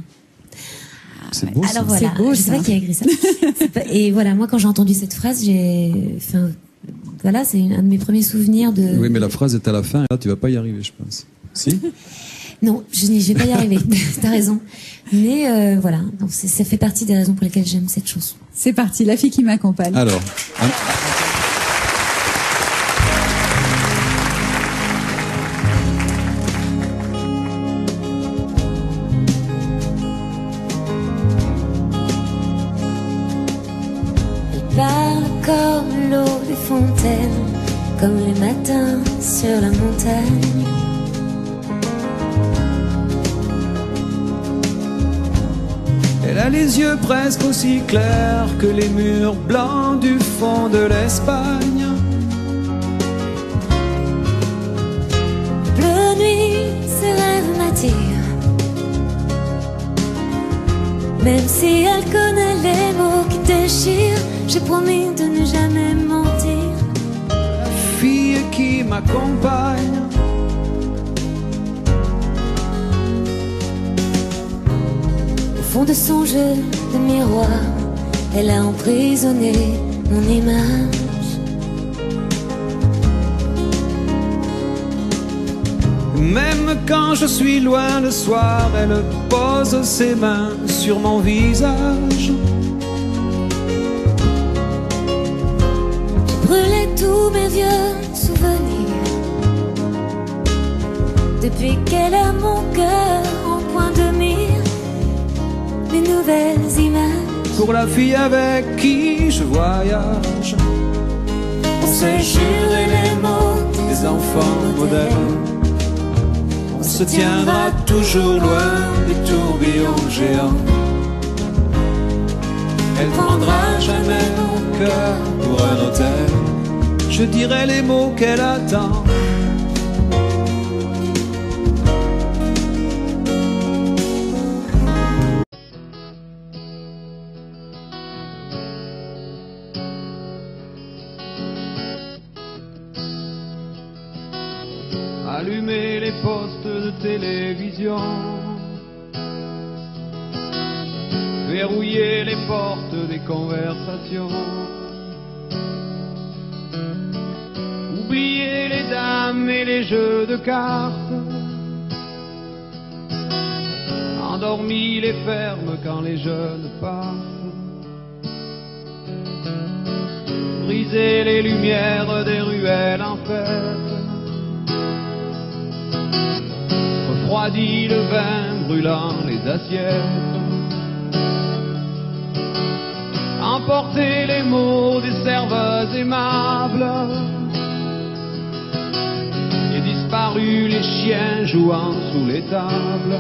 C'est beau, ça. Alors voilà, C'est beau, je sais ça. pas qui a écrit ça. Et voilà, moi quand j'ai entendu cette phrase, voilà, c'est un de mes premiers souvenirs de... Oui, mais la phrase est à la fin, et là, tu vas pas y arriver, je pense. Si? Non, je vais pas y arriver, t'as raison. Mais voilà, donc ça fait partie des raisons pour lesquelles j'aime cette chanson. C'est parti, La fille qui m'accompagne. Alors. des yeux presque aussi clairs que les murs blancs du fond de l'Espagne. Bleue nuit, ses rêves m'attirent, même si elle connaît les mots qui déchirent. J'ai promis de ne jamais mentir. La fille qui m'accompagne, au fond de son jeu de miroir, elle a emprisonné mon image. même quand je suis loin le soir, elle pose ses mains sur mon visage. Brûler tous mes vieux souvenirs depuis qu'elle a mon cœur en point de mire. Les nouvelles images Pour la fille avec qui je voyage, on s'est juré les mots des enfants modernes. On se tiendra toujours loin des tourbillons géants. Elle prendra jamais mon cœur pour un hôtel. Je dirai les mots qu'elle attend. Allumer les postes de télévision, verrouiller les portes des conversations, oublier les dames et les jeux de cartes, endormi les fermes quand les jeunes partent, briser les lumières des ruelles en fête, refroidi le vin brûlant les assiettes, emporter les mots des serveuses aimables, et disparu les chiens jouant sous les tables,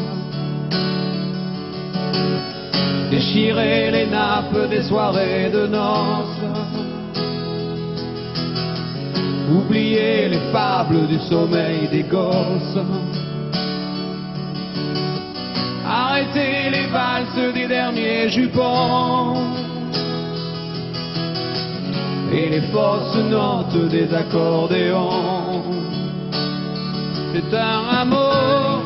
déchirer les nappes des soirées de noces, oublier les fables du sommeil des gosses, arrêter les valses des derniers jupons et les fausses notes des accordéons. C'est un amour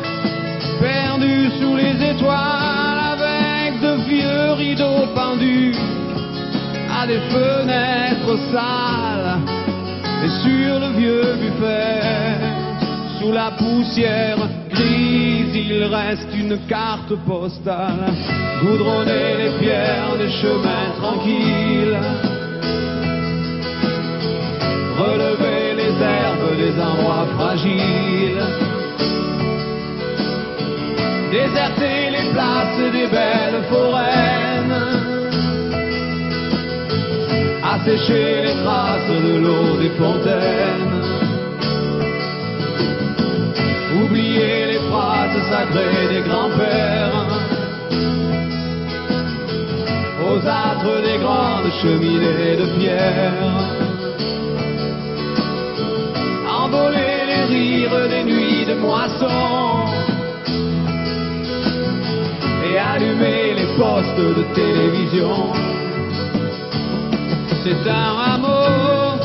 perdu sous les étoiles, avec de vieux rideaux pendus à des fenêtres sales, et sur le vieux buffet, sous la poussière grise, il reste une carte postale, goudronner les pierres des chemins tranquilles, relever les herbes des endroits fragiles, déserter les places des belles foraines, assécher les traces de l'eau des fontaines, oublier les phrases sacrées des grands-pères, aux âtres des grandes cheminées de pierre, envoler les rires des nuits de moisson et allumer les postes de télévision. C'est un amour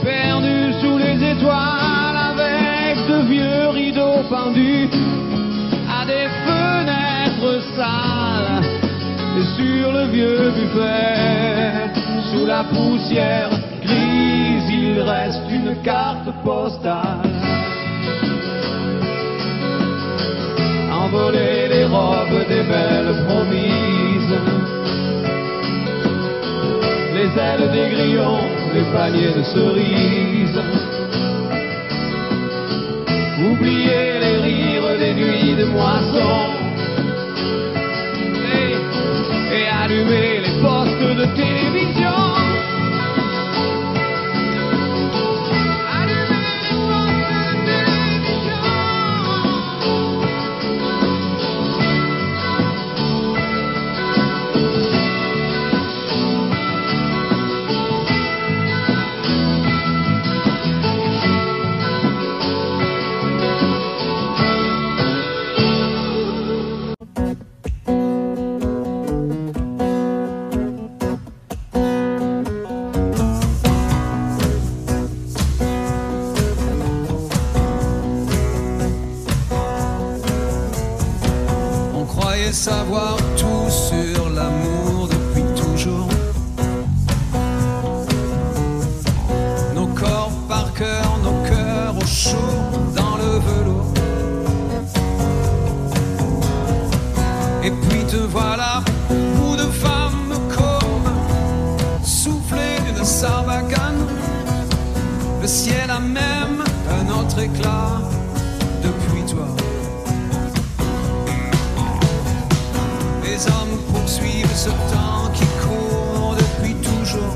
perdu sous les étoiles, avec de vieux rideaux pendus à des fenêtres sales, et sur le vieux buffet, sous la poussière grise, il reste une carte postale. Envoler les robes des belles promises, les ailes des grillons, les paniers de cerises, oublier les rires des nuits de moisson et allumer les postes de télévision. savoir tout sur l'amour depuis toujours. Nos corps par cœur, nos cœurs au chaud dans le velours. Et puis te voilà, bout de femme comme soufflé d'une sarbacane. Le ciel a même un autre éclat depuis toi. Les hommes poursuivent ce temps qui court depuis toujours.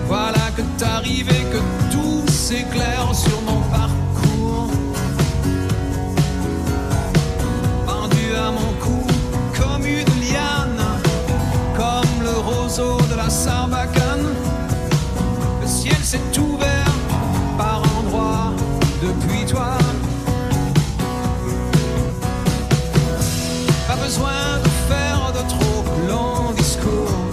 Voilà que t'arrives et que tout s'éclaire sur mon parcours. Pendu à mon cou comme une liane, comme le roseau de la sarbacane. Le ciel s'est ouvert par endroits depuis toi. Pas besoin de faire de trop longs discours.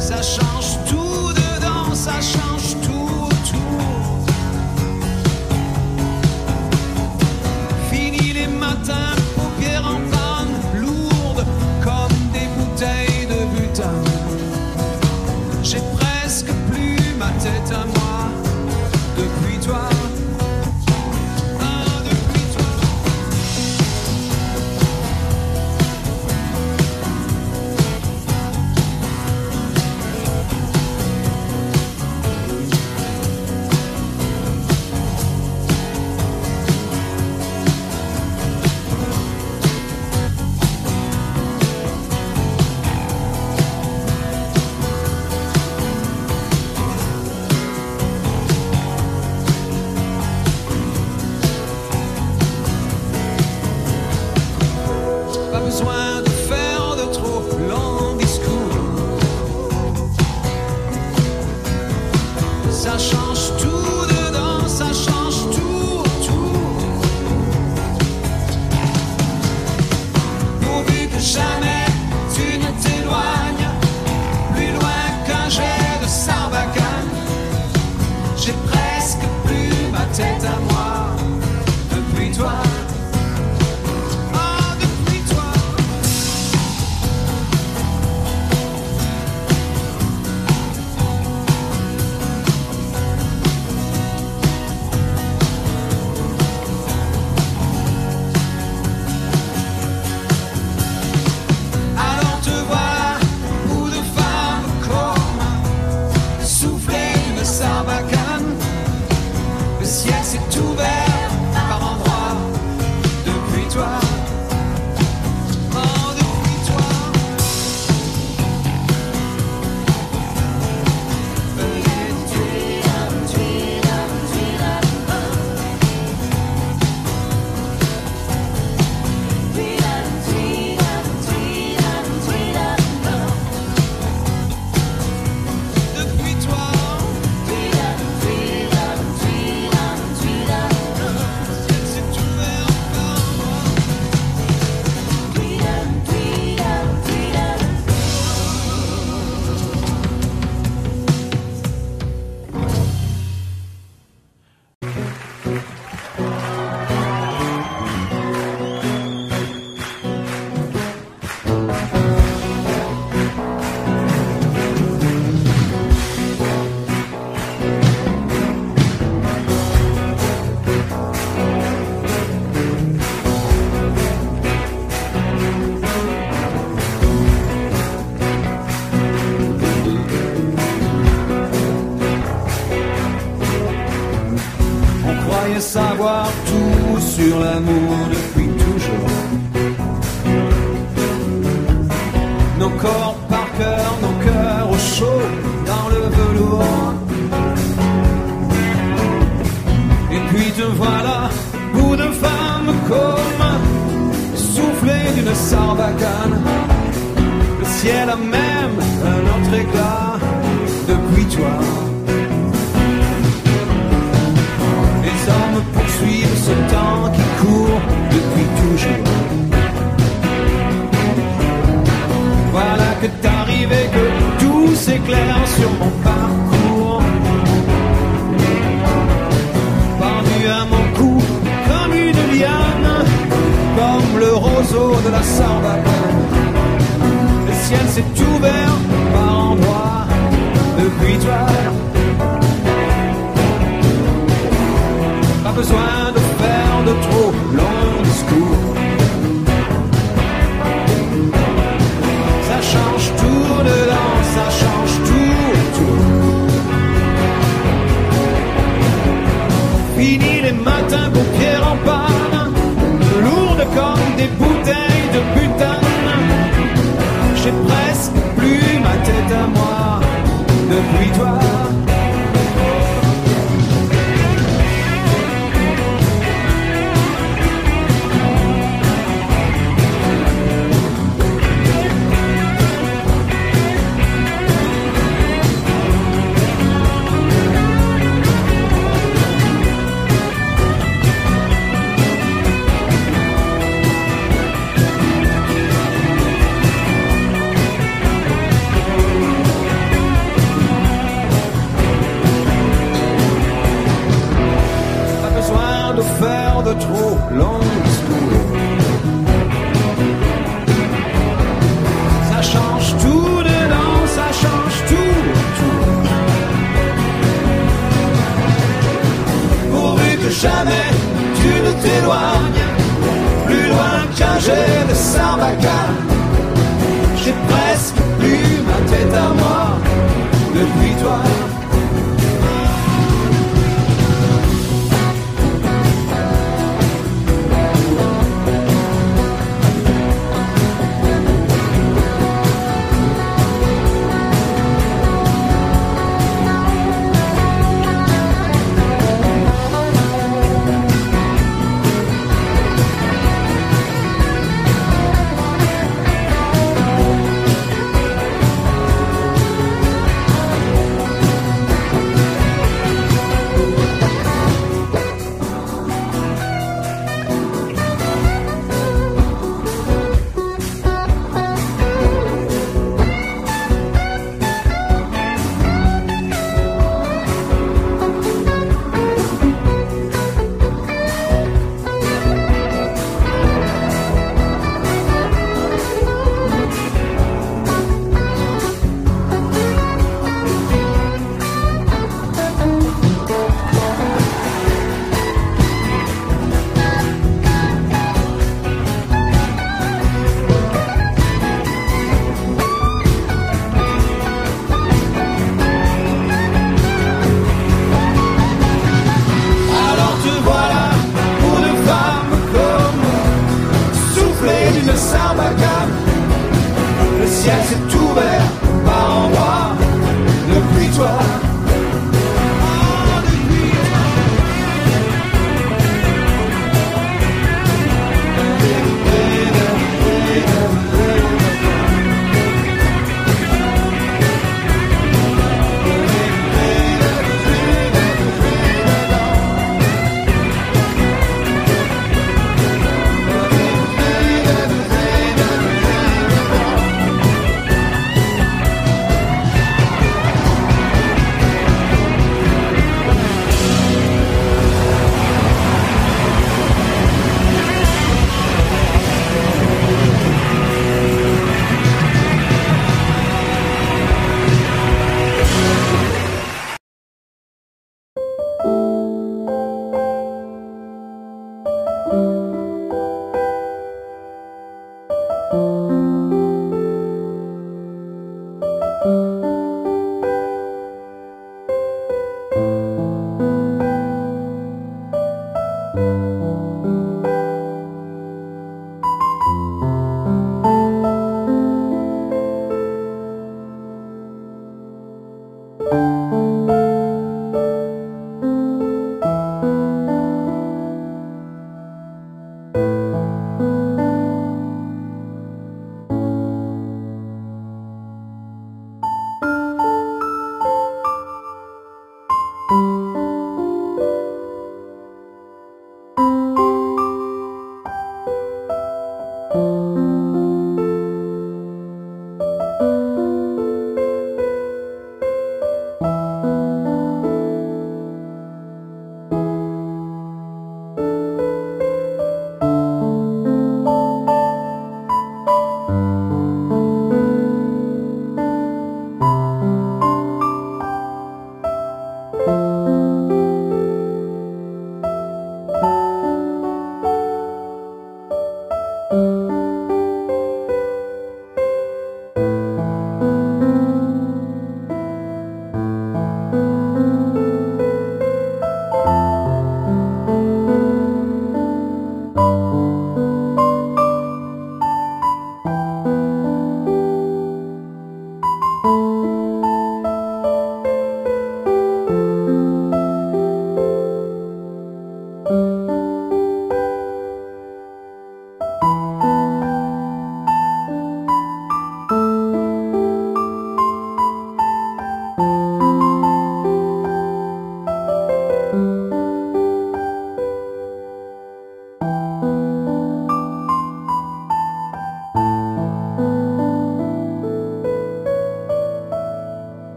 Ça change tout dedans, ça change tout autour. Fini les matins, paupières en panne, lourdes comme des bouteilles de butin. J'ai presque plus ma tête à moi depuis toi. Besoin de faire de trop longs discours. Ça change tout dedans, ça change tout autour. Pourvu que jamais tu ne t'éloignes plus loin qu'un jet de sarbacane. J'ai presque plus ma tête à moi depuis toi. Le ciel s'est ouvert par endroits depuis toi. Oh, depuis toi. Depuis toi. Savoir tout sur l'amour depuis toujours. Nos corps par cœur, nos cœurs au chaud dans le velours. Et puis te voilà, bout de femme comme soufflé d'une sarbacane. Le ciel a même un autre éclat depuis toi. Les hommes poursuivent ce temps qui court depuis toujours. Voilà que t'arrives et que tout s'éclaire sur mon parcours. Pendu à ciel s'est ouvert par endroits depuis toi. Pas besoin de faire de trop longs discours. Ça change tout dedans, ça change tout. Fini les matins paupières en panne, lourdes comme des bouteilles de butane. J'ai presque plus ma tête à moi depuis toi. Faire de trop longs discours. Ça change tout dedans, ça change tout. Pourvu que jamais tu ne t'éloignes plus loin qu'un jet de Sarbacane. J'ai presque plus ma tête à moi depuis toi. Le ciel s'est ouvert par endroits depuis toi.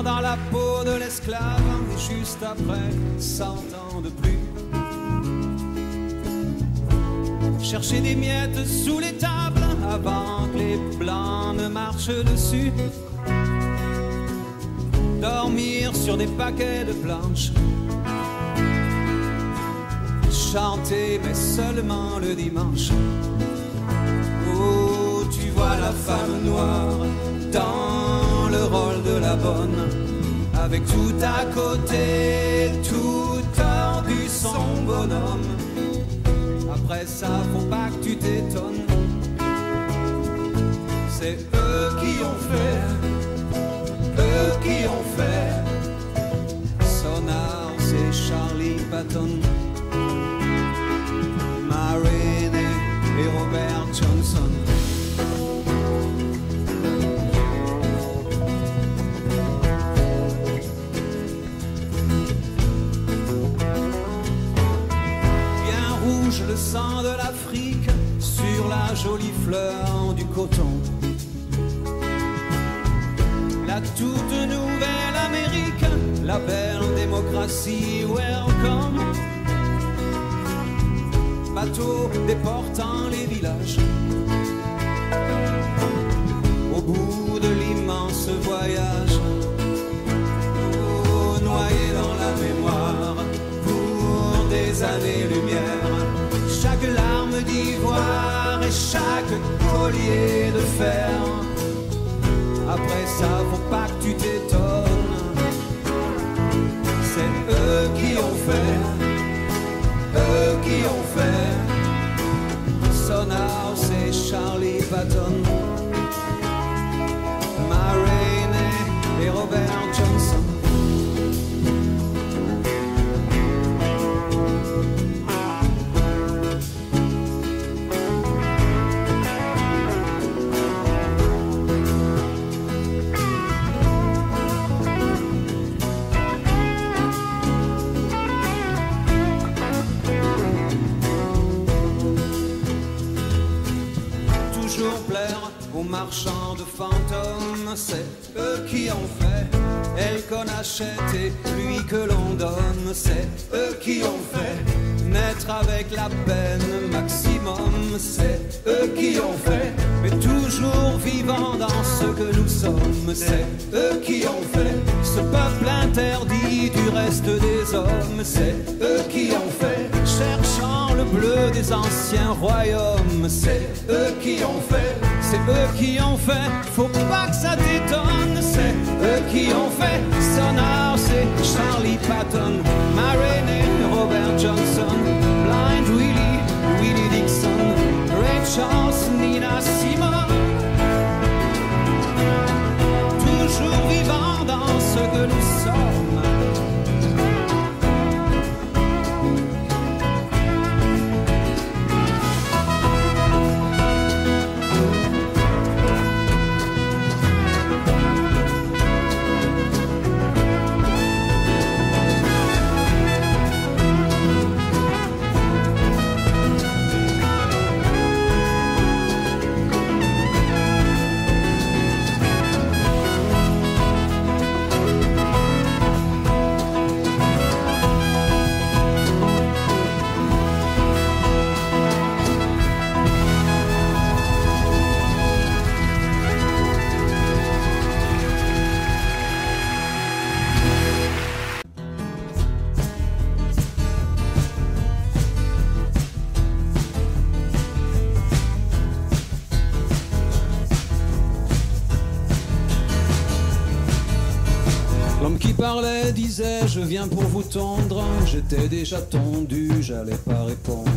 Dans la peau de l'esclave, et juste après 100 ans de plus. Chercher des miettes sous les tables avant que les blancs ne marchent dessus. Dormir sur des paquets de planches. Chanter mais seulement le dimanche. Oh, tu vois la femme noire dans le rôle de la bonne, avec tout à côté, tout tordu son bonhomme. Après ça, faut pas que tu t'étonnes, c'est eux qui ont fait Sonar, c'est Charlie Patton, Ma Rainey et Robert Johnson. Le sang de l'Afrique sur la jolie fleur du coton. La toute nouvelle Amérique, la belle démocratie, welcome. Bateau déportant les villages. Au bout de l'immense voyage, oh, noyé dans la mémoire pour des années-lumière. Chaque larme d'ivoire et chaque collier de fer. Après ça, faut pas que tu t'étonnes, c'est eux qui ont fait Sonar, c'est Charlie Patton, Ma Rainey et Robert Johnson. aux marchands de fantômes, c'est eux qui ont fait elle qu'on achète et lui que l'on donne, c'est eux qui ont fait naître avec la peine maximum, c'est eux qui ont fait, mais toujours vivant dans ce que nous sommes, c'est eux qui ont fait ce peuple interdit du reste des hommes, c'est eux qui ont fait, cherchant le bleu des anciens royaumes, c'est eux qui ont fait, c'est eux qui ont fait, faut pas que ça t'étonne, c'est eux qui ont fait, Sonar, c'est Charlie Patton, Maroney, Robert Johnson, Blind Willie, Willie Dixon, Ray Charles, Nina Simone, toujours vivant dans ce que nous sommes. Parlait, disait, je viens pour vous tondre. J'étais déjà tondu, j'allais pas répondre.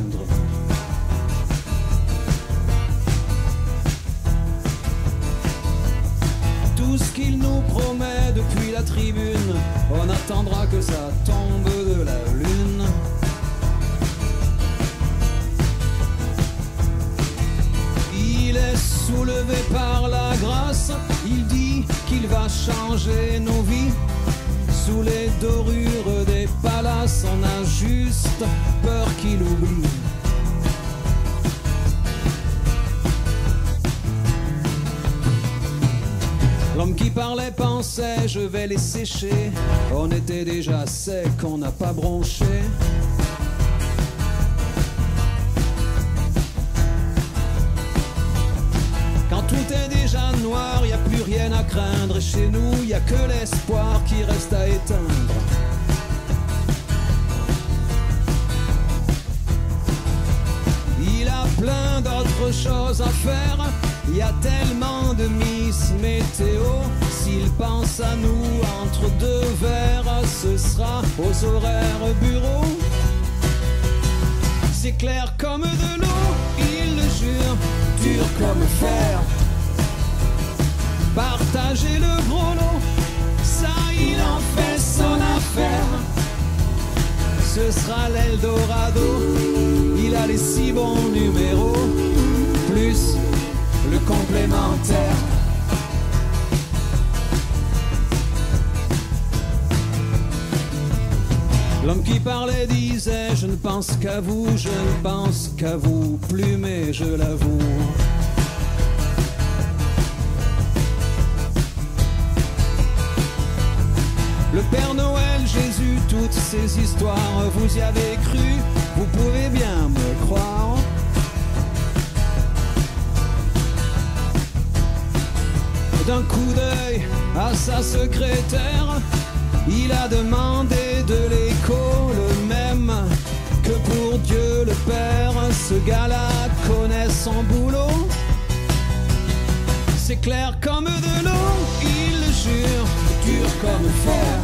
Tout ce qu'il nous promet depuis la tribune, on attendra que ça tombe de la lune. Il est soulevé par la grâce, il dit qu'il va changer nos vies. Sous les dorures des palaces, on a juste peur qu'il oublie. L'homme qui parlait pensait, je vais les sécher. On était déjà sec, on n'a pas bronché. Quand tout est déjà noir, y a plus rien à craindre. Et chez nous, y a que l'espoir qui reste à éteindre. Il a plein d'autres choses à faire. Y a tellement de Miss Météo. S'il pense à nous entre deux verres, ce sera aux horaires bureau. C'est clair comme de l'eau, il le jure, dur comme fer. Partager le gros lot, ça il en fait son affaire. Ce sera l'Eldorado, il a les 6 bons numéros, plus le complémentaire. L'homme qui parlait disait, je ne pense qu'à vous, je ne pense qu'à vous, plus mais je l'avoue. Le Père Noël, Jésus, toutes ces histoires, vous y avez cru, vous pouvez bien me croire. D'un coup d'œil à sa secrétaire, il a demandé de l'écho le même que pour Dieu le Père. Ce gars-là connaît son boulot. C'est clair comme de l'eau, il le jure, dur comme fer.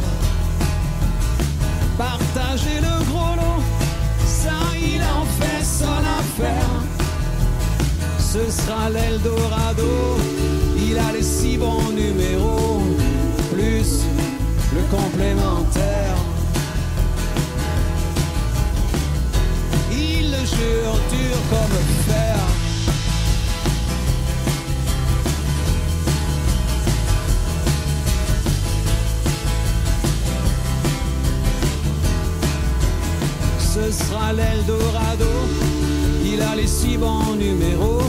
Partager le gros lot, ça il en fait son affaire. Ce sera l'Eldorado, il a les 6 bons numéros, plus le complémentaire. Il le jure, dur comme fer. Ce sera l'Eldorado, il a les 6 bons numéros,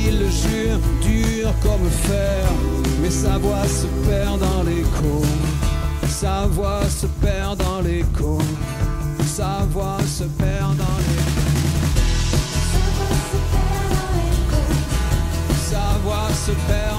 Il le jure, dur comme fer, mais sa voix se perd dans l'écho. Sa voix se perd dans l'écho. Sa voix se perd dans l'écho. Sa voix se perd